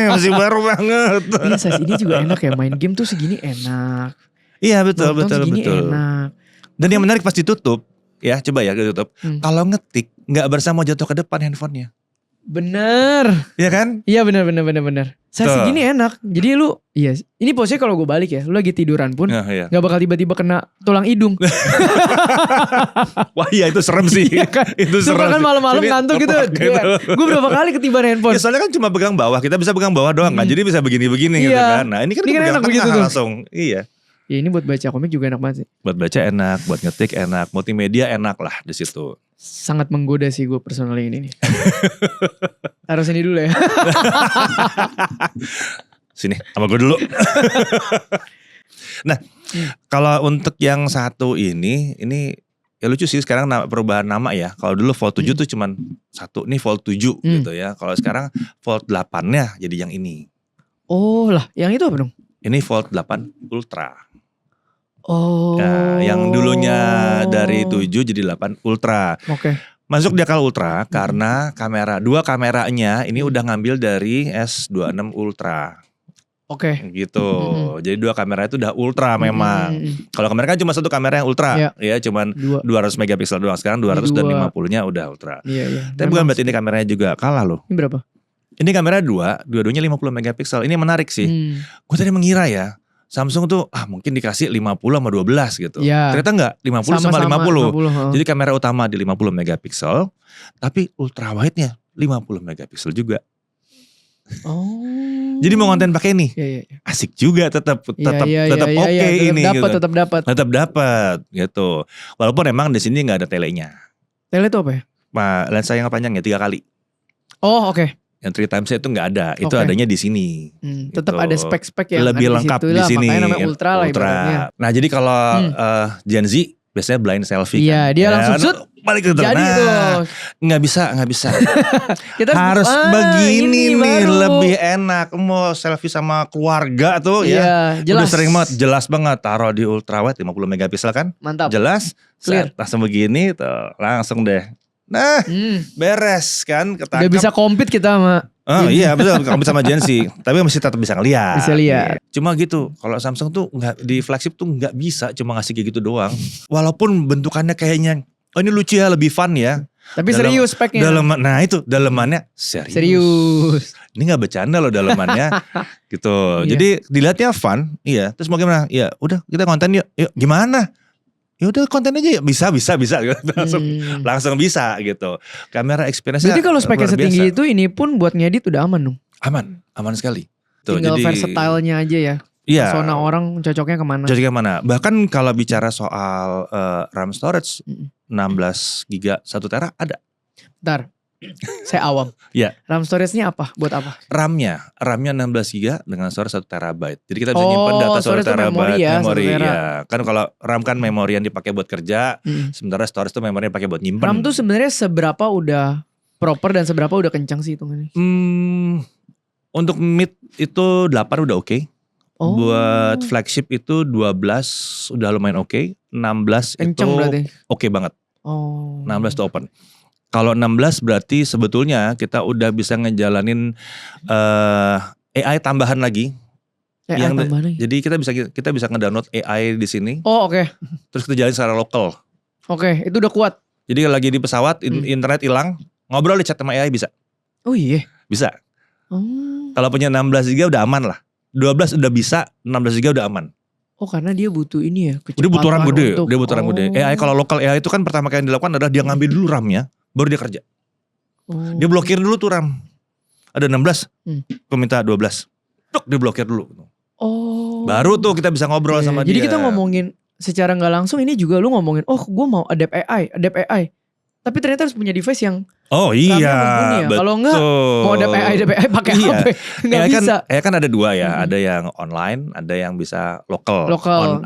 masih baru banget. Ini size ini juga enak ya, main game tuh segini enak. Iya betul. Enak. Dan yang menarik pas ditutup, ya coba ya ditutup. Kalau ngetik nggak berasa mau jatuh ke depan handphonenya. Bener. Iya kan? Iya bener. Size segini enak. Jadi lu, ini posisinya kalau gue balik ya, lu lagi tiduran pun nggak bakal tiba-tiba kena tulang hidung. Wah iya itu serem sih. Iya kan? Itu serem. Kan malam-malam ngantuk gitu. Gue berapa kali ketiban handphone. Ya, soalnya kan cuma pegang bawah, kita bisa pegang bawah doang kan. Jadi bisa begini-begini gitu kan. Nah ini kan pegang tengah langsung. Iya. Ya ini buat baca komik juga enak banget sih. Buat baca enak, buat ngetik enak, multimedia enak lah di situ. Sangat menggoda sih gue personally ini nih. Harus ini dulu ya. Sini, sama gue dulu. Nah, kalau untuk yang satu ini ya lucu sih sekarang perubahan nama ya. Kalau dulu Fold 7 tuh cuman satu, nih Fold 7 gitu ya. Kalau sekarang Fold 8-nya jadi yang ini. Oh lah, yang itu apa dong? Ini Fold 8 Ultra. Oh. Nah, yang dulunya dari 7 jadi 8 Ultra. Oke. Masuk dia kalau Ultra karena dua kameranya ini udah ngambil dari S26 Ultra. Oke. Gitu. Jadi dua kamera itu udah Ultra memang. Kalau kamera kan cuma satu kamera yang Ultra. Ya cuman 200 megapiksel doang. Sekarang 200 dan 50-nya udah Ultra. Iya. Tapi bukan berarti ini kameranya juga kalah loh. Ini berapa? Ini kamera dua-duanya 50 megapiksel. Ini menarik sih. Gue tadi mengira ya Samsung tuh mungkin dikasih 50 sama 12 gitu. Ya. Ternyata enggak, 50 sama 50. 50. Jadi kamera utama di 50 megapiksel, tapi ultra wide-nya 50 megapiksel juga. Oh. Jadi mau konten pakai nih. Iya. Asik juga tetap oke ini Tetap dapat. Tetap dapat gitu. Walaupun emang di sini enggak ada telenya. Tele itu apa ya? Lensa yang panjangnya 3 kali. Oh, oke. Yang 3 times itu nggak ada, itu adanya di sini. Tetap ada spek-spek yang lebih lengkap di sini. Makanya namanya ultra lah ibaratnya. Nah jadi kalau Gen Z biasanya blind selfie. Iya, dia langsung balik ke jadi tuh. Nggak bisa. Kita harus begini nih, lebih enak. Mau selfie sama keluarga tuh ya. Jelas. Udah sering banget, jelas banget. Taruh di ultra wide 50 megapiksel kan. Mantap. Jelas. Clear. Langsung begini tuh, langsung deh. Nah, beres kan, ketangkep. Udah bisa compete kita sama. Oh iya betul, compete sama Gen Z. Tapi masih tetap bisa ngeliat. Bisa lihat. Cuma gitu, kalau Samsung tuh nggak, di flagship tuh nggak bisa cuma ngasih kayak gitu doang. Walaupun bentukannya kayaknya, ini lucu ya, lebih fun ya. Tapi serius speknya. Nah itu dalemannya serius. Ini nggak bercanda loh dalemannya, gitu. Jadi dilihatnya fun, iya. Terus mau gimana? Ya udah kita konten yuk gimana? Ya udah konten aja ya bisa langsung bisa gitu. Kamera experience-nya. Berarti kalau speknya setinggi itu ini pun buat ngedit udah aman dong? Aman sekali. Tinggal versatile-nya aja ya. Iya. Persona orang cocoknya kemana? Bahkan kalau bicara soal RAM storage 16 GB 1 tera ada. Bentar, saya awam. Iya. RAM storage-nya apa? Buat apa? RAM-nya 16 GB dengan storage 1 terabyte. Jadi kita bisa nyimpan data 1 terabyte memori ya. Kan kalau RAM kan memori yang dipakai buat kerja, sementara storage itu memori yang dipakai buat nyimpan. RAM tuh sebenarnya seberapa udah proper dan seberapa udah kencang sih hitungannya? Untuk mid itu 8 udah oke. Buat flagship itu 12 udah lumayan oke. 16 kenceng itu berarti oke banget. 16 itu open. Kalau 16 berarti sebetulnya kita udah bisa ngejalanin AI tambahan lagi. Jadi kita bisa ngedownload AI di sini. Oke. Terus kita jalan secara lokal. Oke, itu udah kuat. Jadi lagi di pesawat internet hilang, ngobrol di chat sama AI bisa. Oh iya. Bisa. Kalau punya 16 GB udah aman lah. 12 udah bisa, 16 GB udah aman. Karena dia butuh ini ya, dia butuh RAM gede. Dia butuh RAM gede. AI kalau lokal AI itu kan pertama kali yang dilakukan adalah dia ngambil dulu RAM-nya, baru dia kerja. Dia blokir dulu tuh RAM. Ada 16, gue minta 12. Dia blokir dulu. Baru tuh kita bisa ngobrol sama dia. Jadi kita ngomongin secara gak langsung ini juga lu ngomongin, gue mau adapt AI. Tapi ternyata harus punya device yang iya, betul. Kalau enggak mau adapt AI pakai HP nggak bisa. Kan ada dua ya, ada yang online, ada yang bisa lokal.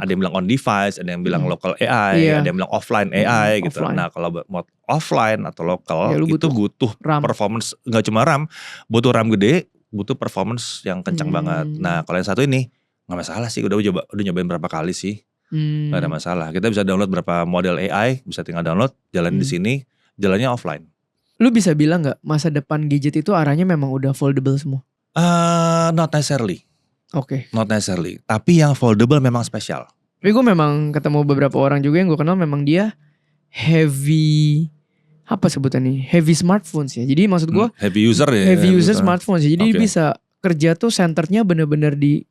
Ada yang bilang on device, ada yang bilang local AI, ada yang bilang offline AI gitu. Nah kalau mau offline atau lokal itu butuh RAM. Performance, nggak cuma RAM, butuh RAM gede, butuh performance yang kencang banget. Nah kalau yang satu ini nggak masalah sih, udah nyobain berapa kali sih. Gak ada masalah. Kita bisa download berapa model AI, bisa tinggal download, jalan di sini, jalannya offline. Lu bisa bilang gak masa depan gadget itu arahnya memang udah foldable semua? Not necessarily. Oke. Not necessarily. Tapi yang foldable memang spesial. Tapi gue memang ketemu beberapa orang juga yang gue kenal memang dia heavy, apa sebutannya, heavy smartphones ya. Jadi maksud gue heavy user ya. Heavy user smartphones ya. Jadi bisa kerja tuh centernya bener-bener di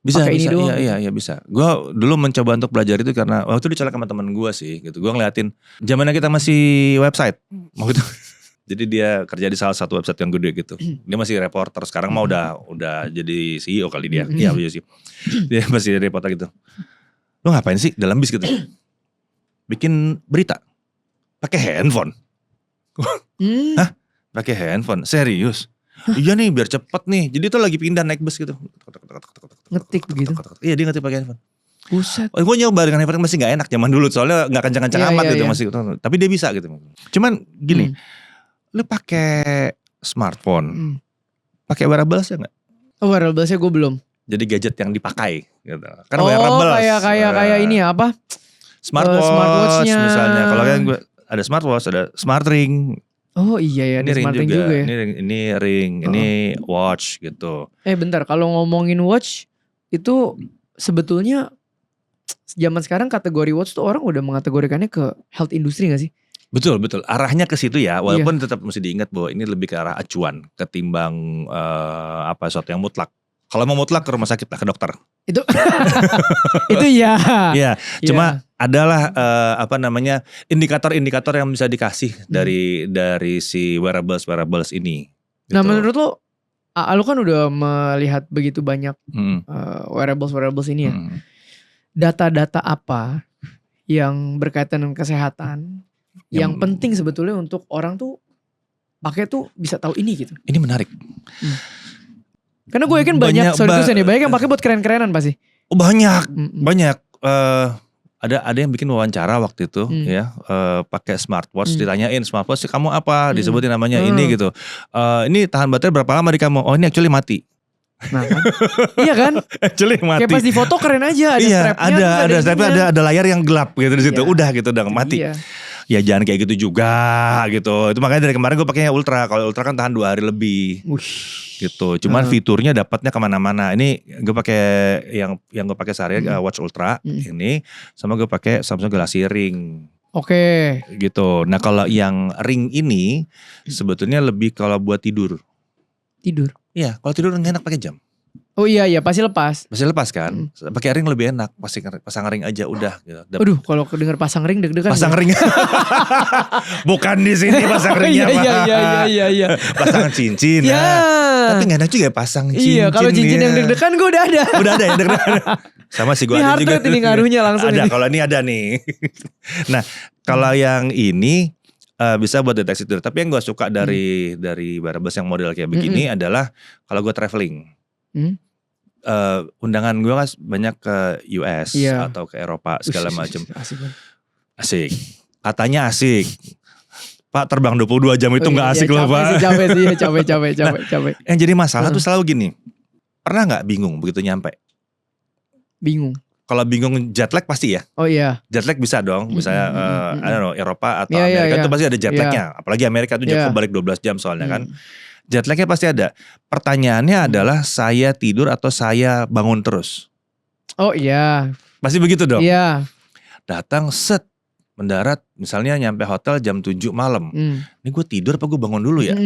Bisa. Iya bisa. Gue dulu mencoba untuk belajar itu karena waktu itu dicolek sama teman gue sih gitu. Gue ngeliatin zamannya kita masih website. Waktu itu. Jadi dia kerja di salah satu website yang gede gitu. Dia masih reporter. Sekarang mah udah jadi CEO kali dia. Iya sih. Dia masih reporter gitu. Lo ngapain sih dalam bis gitu? Bikin berita. Pakai handphone. Hah? Pakai handphone? Serius? Iya nih biar cepet nih. Jadi tuh lagi pindah naik bus gitu. Ngetik begitu. Iya dia ngetik pakai handphone. Buset. Gue nyoba dengan handphone masih gak enak zaman dulu. Soalnya gak kencang-kencang amat gitu masih. Tapi dia bisa gitu. Cuman gini. Lu pakai smartphone. Pakai wearables ya gak? Wearablesnya gue belum. Jadi gadget yang dipakai gitu. Kan wearables. Kayak ini ya apa? Smartwatch misalnya. Kalau kan gue ada smartwatch, ada smart ring. Oh iya ya, ini smart ring juga ya. Ini ring, ini watch gitu. Bentar, kalau ngomongin watch itu sebetulnya zaman sekarang kategori watch tuh orang udah mengategorikannya ke health industry gak sih? Betul. Arahnya ke situ ya, walaupun tetap mesti diingat bahwa ini lebih ke arah acuan ketimbang sesuatu yang mutlak. Kalau mau mutlak ke rumah sakit lah, ke dokter. Itu itu ya. Iya, cuma adalah indikator-indikator yang bisa dikasih dari si wearables ini. Gitu. Nah menurut lo kan udah melihat begitu banyak wearables ini ya. Data-data apa yang berkaitan dengan kesehatan yang penting sebetulnya untuk orang tuh pakai tuh bisa tahu ini gitu. Ini menarik. Karena gue yakin banyak yang pakai buat keren-kerenan pasti. Banyak. Ada yang bikin wawancara waktu itu ya, pakai smartwatch, ditanyain smartwatch kamu apa, disebutin namanya ini gitu. Ini tahan baterai berapa lama di kamu? Oh ini actually mati. Nah, kan? Iya kan? Actually mati. Kayak pas di foto keren aja, ada strapnya, ada layar yang gelap gitu di situ. Udah gitu udah mati. Iya. Ya jangan kayak gitu juga gitu. Itu makanya dari kemarin gue pakainya Ultra. Kalau Ultra kan tahan 2 hari lebih. Gitu. Cuman fiturnya dapatnya kemana-mana. Ini gue pakai yang gue pakai sehari watch Ultra ini, sama gue pakai Samsung Galaxy Ring. Oke. Gitu. Nah kalau yang ring ini sebetulnya lebih kalau buat tidur. Tidur? Iya, kalau tidur nggak enak pakai jam. Oh iya pasti lepas. Pasti lepas kan. Pakai ring lebih enak. Pasang ring aja udah. Gitu. Aduh, kalau kedengar pasang ring deg-degan. Pasang ring. Bukan di sini pasang ringnya. Iya. Pasang cincin. Ya. Tapi nggak enak juga pasang cincin. Iya, kalau cincin yang deg-degan gue udah ada. Udah ada ya deg-degan. Sama sih gue ada juga. Ini ngaruhnya langsung. Ada. Kalau ini ada nih. Nah, kalau yang ini bisa buat deteksi tidur. Tapi yang gue suka dari Barabas yang model kayak begini adalah kalau gue traveling. Undangan gue kan banyak ke US atau ke Eropa segala macam. Asik. Katanya asik. Pak terbang 22 jam itu gak asik loh Pak. Capek. Yang jadi masalah tuh selalu gini. Pernah gak bingung begitu nyampe? Bingung. Kalau bingung jet lag pasti ya. Oh iya. Jet lag bisa dong. Misalnya I don't know, Eropa atau Amerika itu pasti ada jet lagnya. Apalagi Amerika itu jauh balik 12 jam soalnya kan. Jet lagnya pasti ada. Pertanyaannya adalah saya tidur atau saya bangun terus? Oh iya. Pasti begitu dong? Iya. Datang set. Mendarat misalnya nyampe hotel jam 7 malam. Ini gue tidur apa gue bangun dulu ya?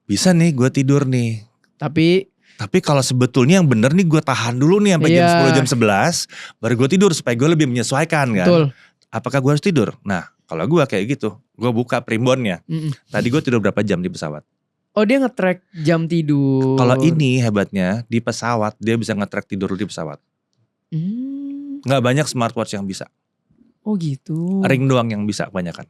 Bisa nih gue tidur nih. Tapi kalau sebetulnya yang bener nih gue tahan dulu nih sampai jam 10 jam 11. Baru gue tidur supaya gue lebih menyesuaikan kan. Betul. Apakah gue harus tidur? Nah kalau gue kayak gitu. Gue buka primbonnya. Tadi gue tidur berapa jam di pesawat. Oh dia nge-track jam tidur. Kalau ini hebatnya di pesawat dia bisa nge-track tidur di pesawat. Nggak banyak smartwatch yang bisa. Oh gitu. Ring doang yang bisa kebanyakan.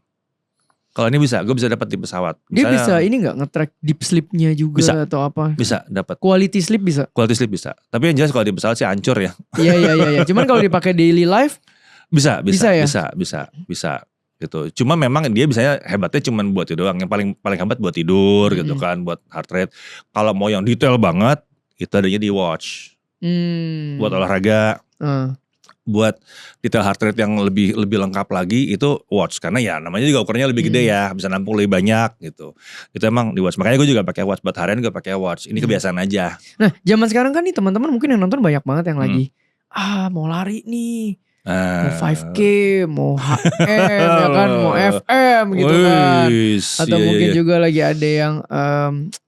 Kalau ini bisa, gue bisa dapat di pesawat. Misalnya, dia bisa ini nggak nge-track deep sleep-nya juga bisa, atau apa? Bisa dapat. Quality sleep bisa. Quality sleep bisa. Tapi yang jelas kalau di pesawat sih hancur ya. Iya. Cuman kalau dipakai daily life bisa ya? Bisa. Gitu. Cuma memang dia biasanya hebatnya cuman buat itu doang. Yang paling hebat buat tidur gitu kan, buat heart rate. Kalau mau yang detail banget, itu adanya di watch. Buat olahraga. Buat detail heart rate yang lebih lengkap lagi itu watch. Karena ya namanya juga ukurannya lebih gede ya, bisa nampung lebih banyak gitu. Itu emang di watch. Makanya gue juga pakai watch, buat harian gue pakai watch. Ini kebiasaan aja. Nah, zaman sekarang kan nih teman-teman mungkin yang nonton banyak banget yang lagi mau lari nih. Mau 5K, mau HM ya kan, mau FM gitu kan. Atau mungkin juga lagi ada yang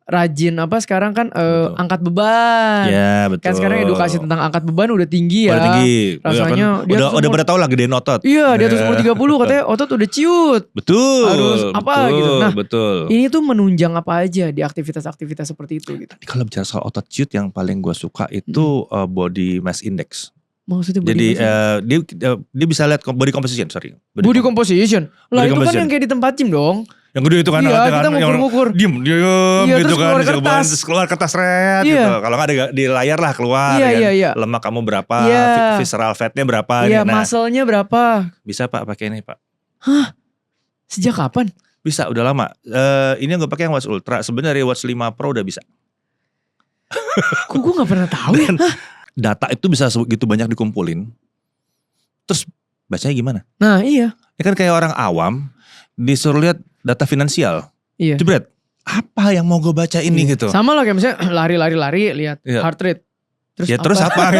rajin sekarang kan angkat beban. Iya betul. Kan sekarang edukasi tentang angkat beban udah tinggi ya. Udah tinggi. Rasanya udah pada tau lah gedein otot. Iya di atas umur 30 katanya otot udah ciut. Betul. Harus gitu. Nah betul. Ini tuh menunjang apa aja di aktivitas-aktivitas seperti itu gitu. Kalau bicara soal otot ciut yang paling gue suka itu body mass index. Maksudnya jadi dia bisa lihat body composition, Body composition? Lah itu kan yang kayak di tempat gym dong. Yang gede itu kan. Iya kita ngukur-ngukur. Diem gitu kan. Keluar kertas red gitu. Kalau gak ada di layar lah keluar kan. Lemak kamu berapa, visceral fatnya berapa. Iya muscle-nya berapa. Bisa Pak pakai ini Pak. Hah? Sejak kapan? Bisa udah lama. Ini yang gue pakai yang Watch Ultra. Sebenarnya Watch 5 Pro udah bisa. Kok gue gak pernah tahu ya? Data itu bisa gitu banyak dikumpulin. Terus bacanya gimana? Nah iya. Ya kan kayak orang awam disuruh lihat data finansial. Iya. Jebret, apa yang mau gue baca ini gitu. Sama lah kayak misalnya lari lihat heart rate. Terus apa?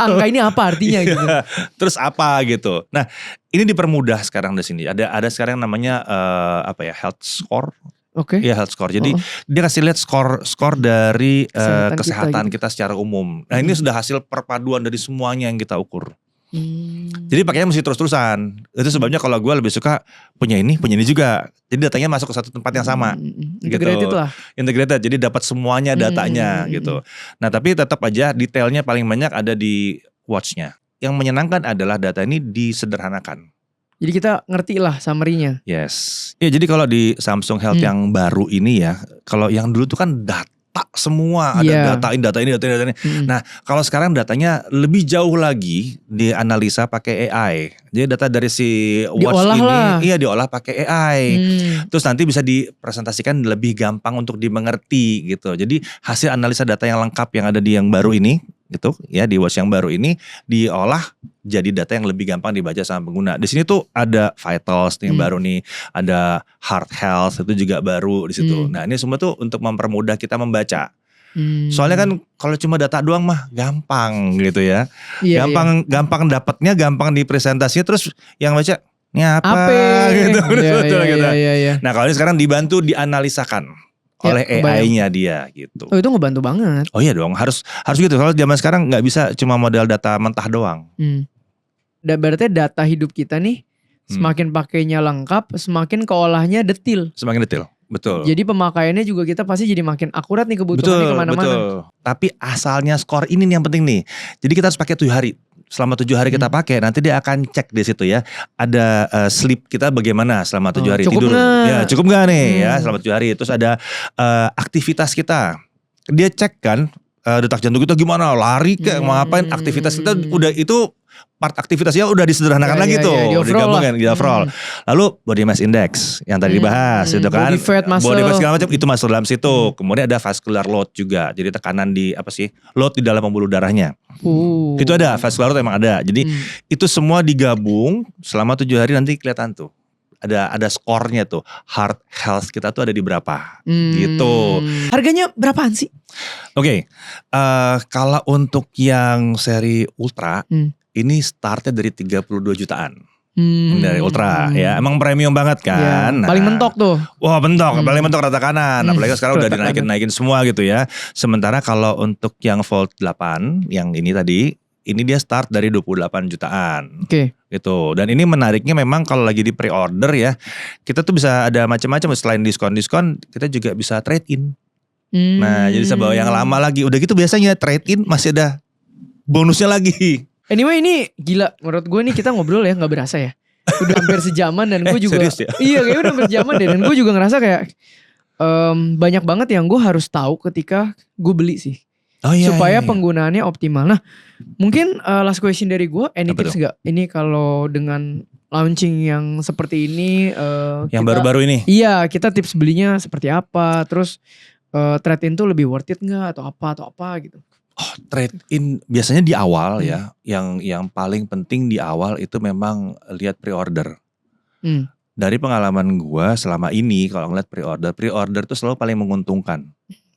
Angka ini apa artinya gitu. Terus apa gitu. Nah ini dipermudah sekarang di sini. Ada sekarang namanya health score. Oke. Iya health score. Jadi dia kasih lihat skor dari kesehatan kita secara umum. Nah ini sudah hasil perpaduan dari semuanya yang kita ukur. Jadi pakainya mesti terus-terusan. Itu sebabnya kalau gue lebih suka punya ini juga. Jadi datanya masuk ke satu tempat yang sama. Integrated gitu. lah. Integrated. Jadi dapat semuanya datanya gitu. Nah tapi tetap aja detailnya paling banyak ada di watchnya. Yang menyenangkan adalah data ini disederhanakan. Jadi kita ngerti lah summary-nya. Yes. Ya jadi kalau di Samsung Health yang baru ini ya, kalau yang dulu tuh kan data semua, ada data ini. Nah kalau sekarang datanya lebih jauh lagi dianalisa pakai AI. Jadi data dari si watch ini, diolah pakai AI. Terus nanti bisa dipresentasikan lebih gampang untuk dimengerti gitu. Jadi hasil analisa data yang lengkap yang ada di yang baru ini, gitu ya di watch yang baru ini diolah jadi data yang lebih gampang dibaca sama pengguna. Di sini tuh ada vitals yang baru nih, ada heart health itu juga baru di situ. Nah ini semua tuh untuk mempermudah kita membaca. Soalnya kan kalau cuma data doang mah gampang gitu ya, gampang dapatnya, gampang dipresentasinya, terus yang baca Ini apa? Gitu. Iya. Nah kalau ini sekarang dibantu dianalisakan oleh AI-nya dia gitu. Oh itu ngebantu banget. Oh iya dong, harus gitu. Kalau zaman sekarang nggak bisa cuma model data mentah doang. Berarti data hidup kita nih semakin pakainya lengkap, semakin keolahnya detil. Semakin detil. Betul. Jadi pemakaiannya juga kita pasti jadi makin akurat nih kebutuhannya kemana-mana. Betul. Tapi asalnya skor ini nih yang penting nih. Jadi kita harus pakai 7 hari. Selama 7 hari kita pakai, nanti dia akan cek di situ ya. Ada sleep kita bagaimana selama 7 hari cukup tidur. Gak? Ya cukup gak nih ya selama 7 hari. Terus ada aktivitas kita. Dia cek kan detak jantung kita gimana, lari kayak mau ngapain, aktivitas kita udah itu. Part aktivitasnya udah disederhanakan lagi tuh, digabungkan di overall. Lalu body mass index yang tadi dibahas itu kan, body fat segala macam itu masuk dalam situ. Kemudian ada vascular load juga, jadi tekanan di load di dalam pembuluh darahnya. Itu ada vascular load emang ada. Jadi itu semua digabung selama 7 hari nanti kelihatan tuh. Ada skornya tuh, heart health kita tuh ada di berapa gitu. Harganya berapaan sih? Oke, kalau untuk yang seri ultra ini startnya dari 32 jutaan. Dari ultra ya. Emang premium banget kan. Ya, paling mentok tuh. Wah mentok, paling mentok rata kanan. Apalagi sekarang udah dinaikin semua gitu ya. Sementara kalau untuk yang Volt 8 yang ini tadi, ini dia start dari 28 jutaan. Gitu. Dan ini menariknya memang kalau lagi di pre-order ya, kita tuh bisa ada macam-macam, selain diskon-diskon, kita juga bisa trade in. Nah, jadi bisa bawa yang lama lagi. Udah gitu biasanya trade in masih ada bonusnya lagi. Anyway ini gila, menurut gue nih kita ngobrol ya gak berasa ya. Udah hampir sejaman dan gue juga serius ya? Iya kayaknya udah hampir sejaman deh. Dan gue juga ngerasa kayak banyak banget yang gue harus tahu ketika gue beli sih. Supaya penggunaannya optimal. Nah mungkin last question dari gue, any tips gak? Ini kalau dengan launching yang seperti ini yang baru-baru ini? Iya, kita tips belinya seperti apa. Terus trade in tuh lebih worth it gak atau apa gitu. Trade in biasanya di awal ya, yang paling penting di awal itu memang lihat pre-order. Dari pengalaman gua selama ini kalau ngeliat pre-order tuh selalu paling menguntungkan.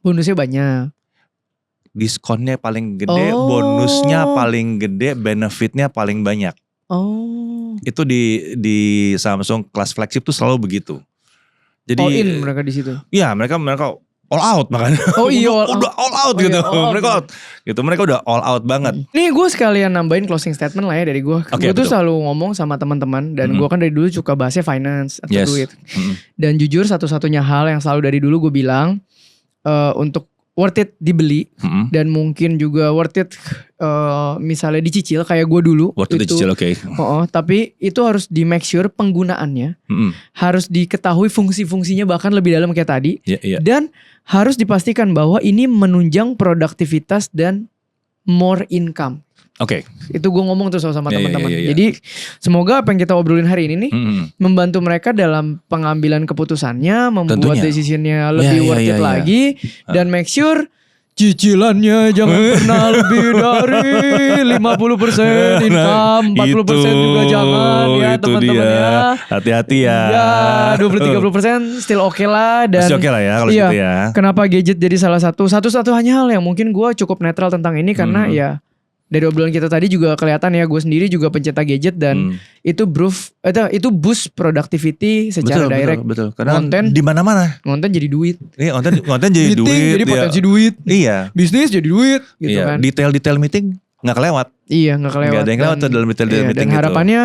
Bonusnya banyak. Diskonnya paling gede, bonusnya paling gede, benefitnya paling banyak. Itu di Samsung kelas flagship tuh selalu begitu. Jadi all in mereka di situ. Iya, mereka all out makanya. Udah all out gitu. Mereka udah all out banget. Nih gue sekalian nambahin closing statement lah ya dari gue. Gue tuh selalu ngomong sama teman-teman dan gue kan dari dulu suka bahasnya finance atau duit. Dan jujur satu-satunya hal yang selalu dari dulu gue bilang untuk worth it dibeli dan mungkin juga worth it misalnya dicicil kayak gue dulu. Worth it dicicil, oke. Tapi itu harus di make sure penggunaannya harus diketahui fungsi-fungsinya bahkan lebih dalam kayak tadi. Dan harus dipastikan bahwa ini menunjang produktivitas dan more income. Itu gue ngomong tuh sama teman-teman. Jadi semoga apa yang kita obrolin hari ini nih membantu mereka dalam pengambilan keputusannya, membuat decisionnya lebih worth it lagi, dan make sure cicilannya jangan pernah lebih dari 50% income, 40% juga jangan ya teman-teman ya. Hati-hati ya. Ya 20-30% still oke lah. Dan masih oke lah ya kalau gitu ya. Kenapa gadget jadi salah satu-satunya hal yang mungkin gue cukup netral tentang ini karena ya dari obrolan kita tadi juga kelihatan ya gue sendiri juga pencinta gadget dan itu boost productivity secara direct. Betul. Karena konten di mana-mana. Konten jadi duit. Iya, konten jadi duit. Jadi potensi duit. Iya. Bisnis jadi duit gitu kan. Detail meeting nggak kelewat. Iya, nggak kelewat. Nggak ada yang kelewat tuh dalam detail meeting dan harapannya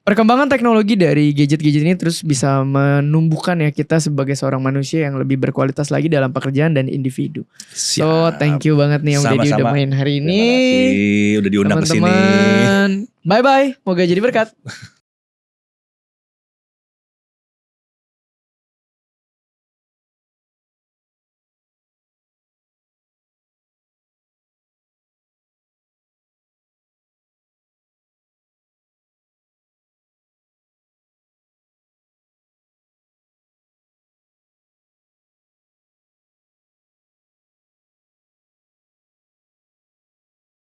perkembangan teknologi dari gadget-gadget ini terus bisa menumbuhkan ya kita sebagai seorang manusia yang lebih berkualitas lagi dalam pekerjaan dan individu. Siap. So thank you banget nih Om Deddy udah main hari ini. Terima kasih udah diundang ke sini. Teman-teman, bye-bye. Moga jadi berkat.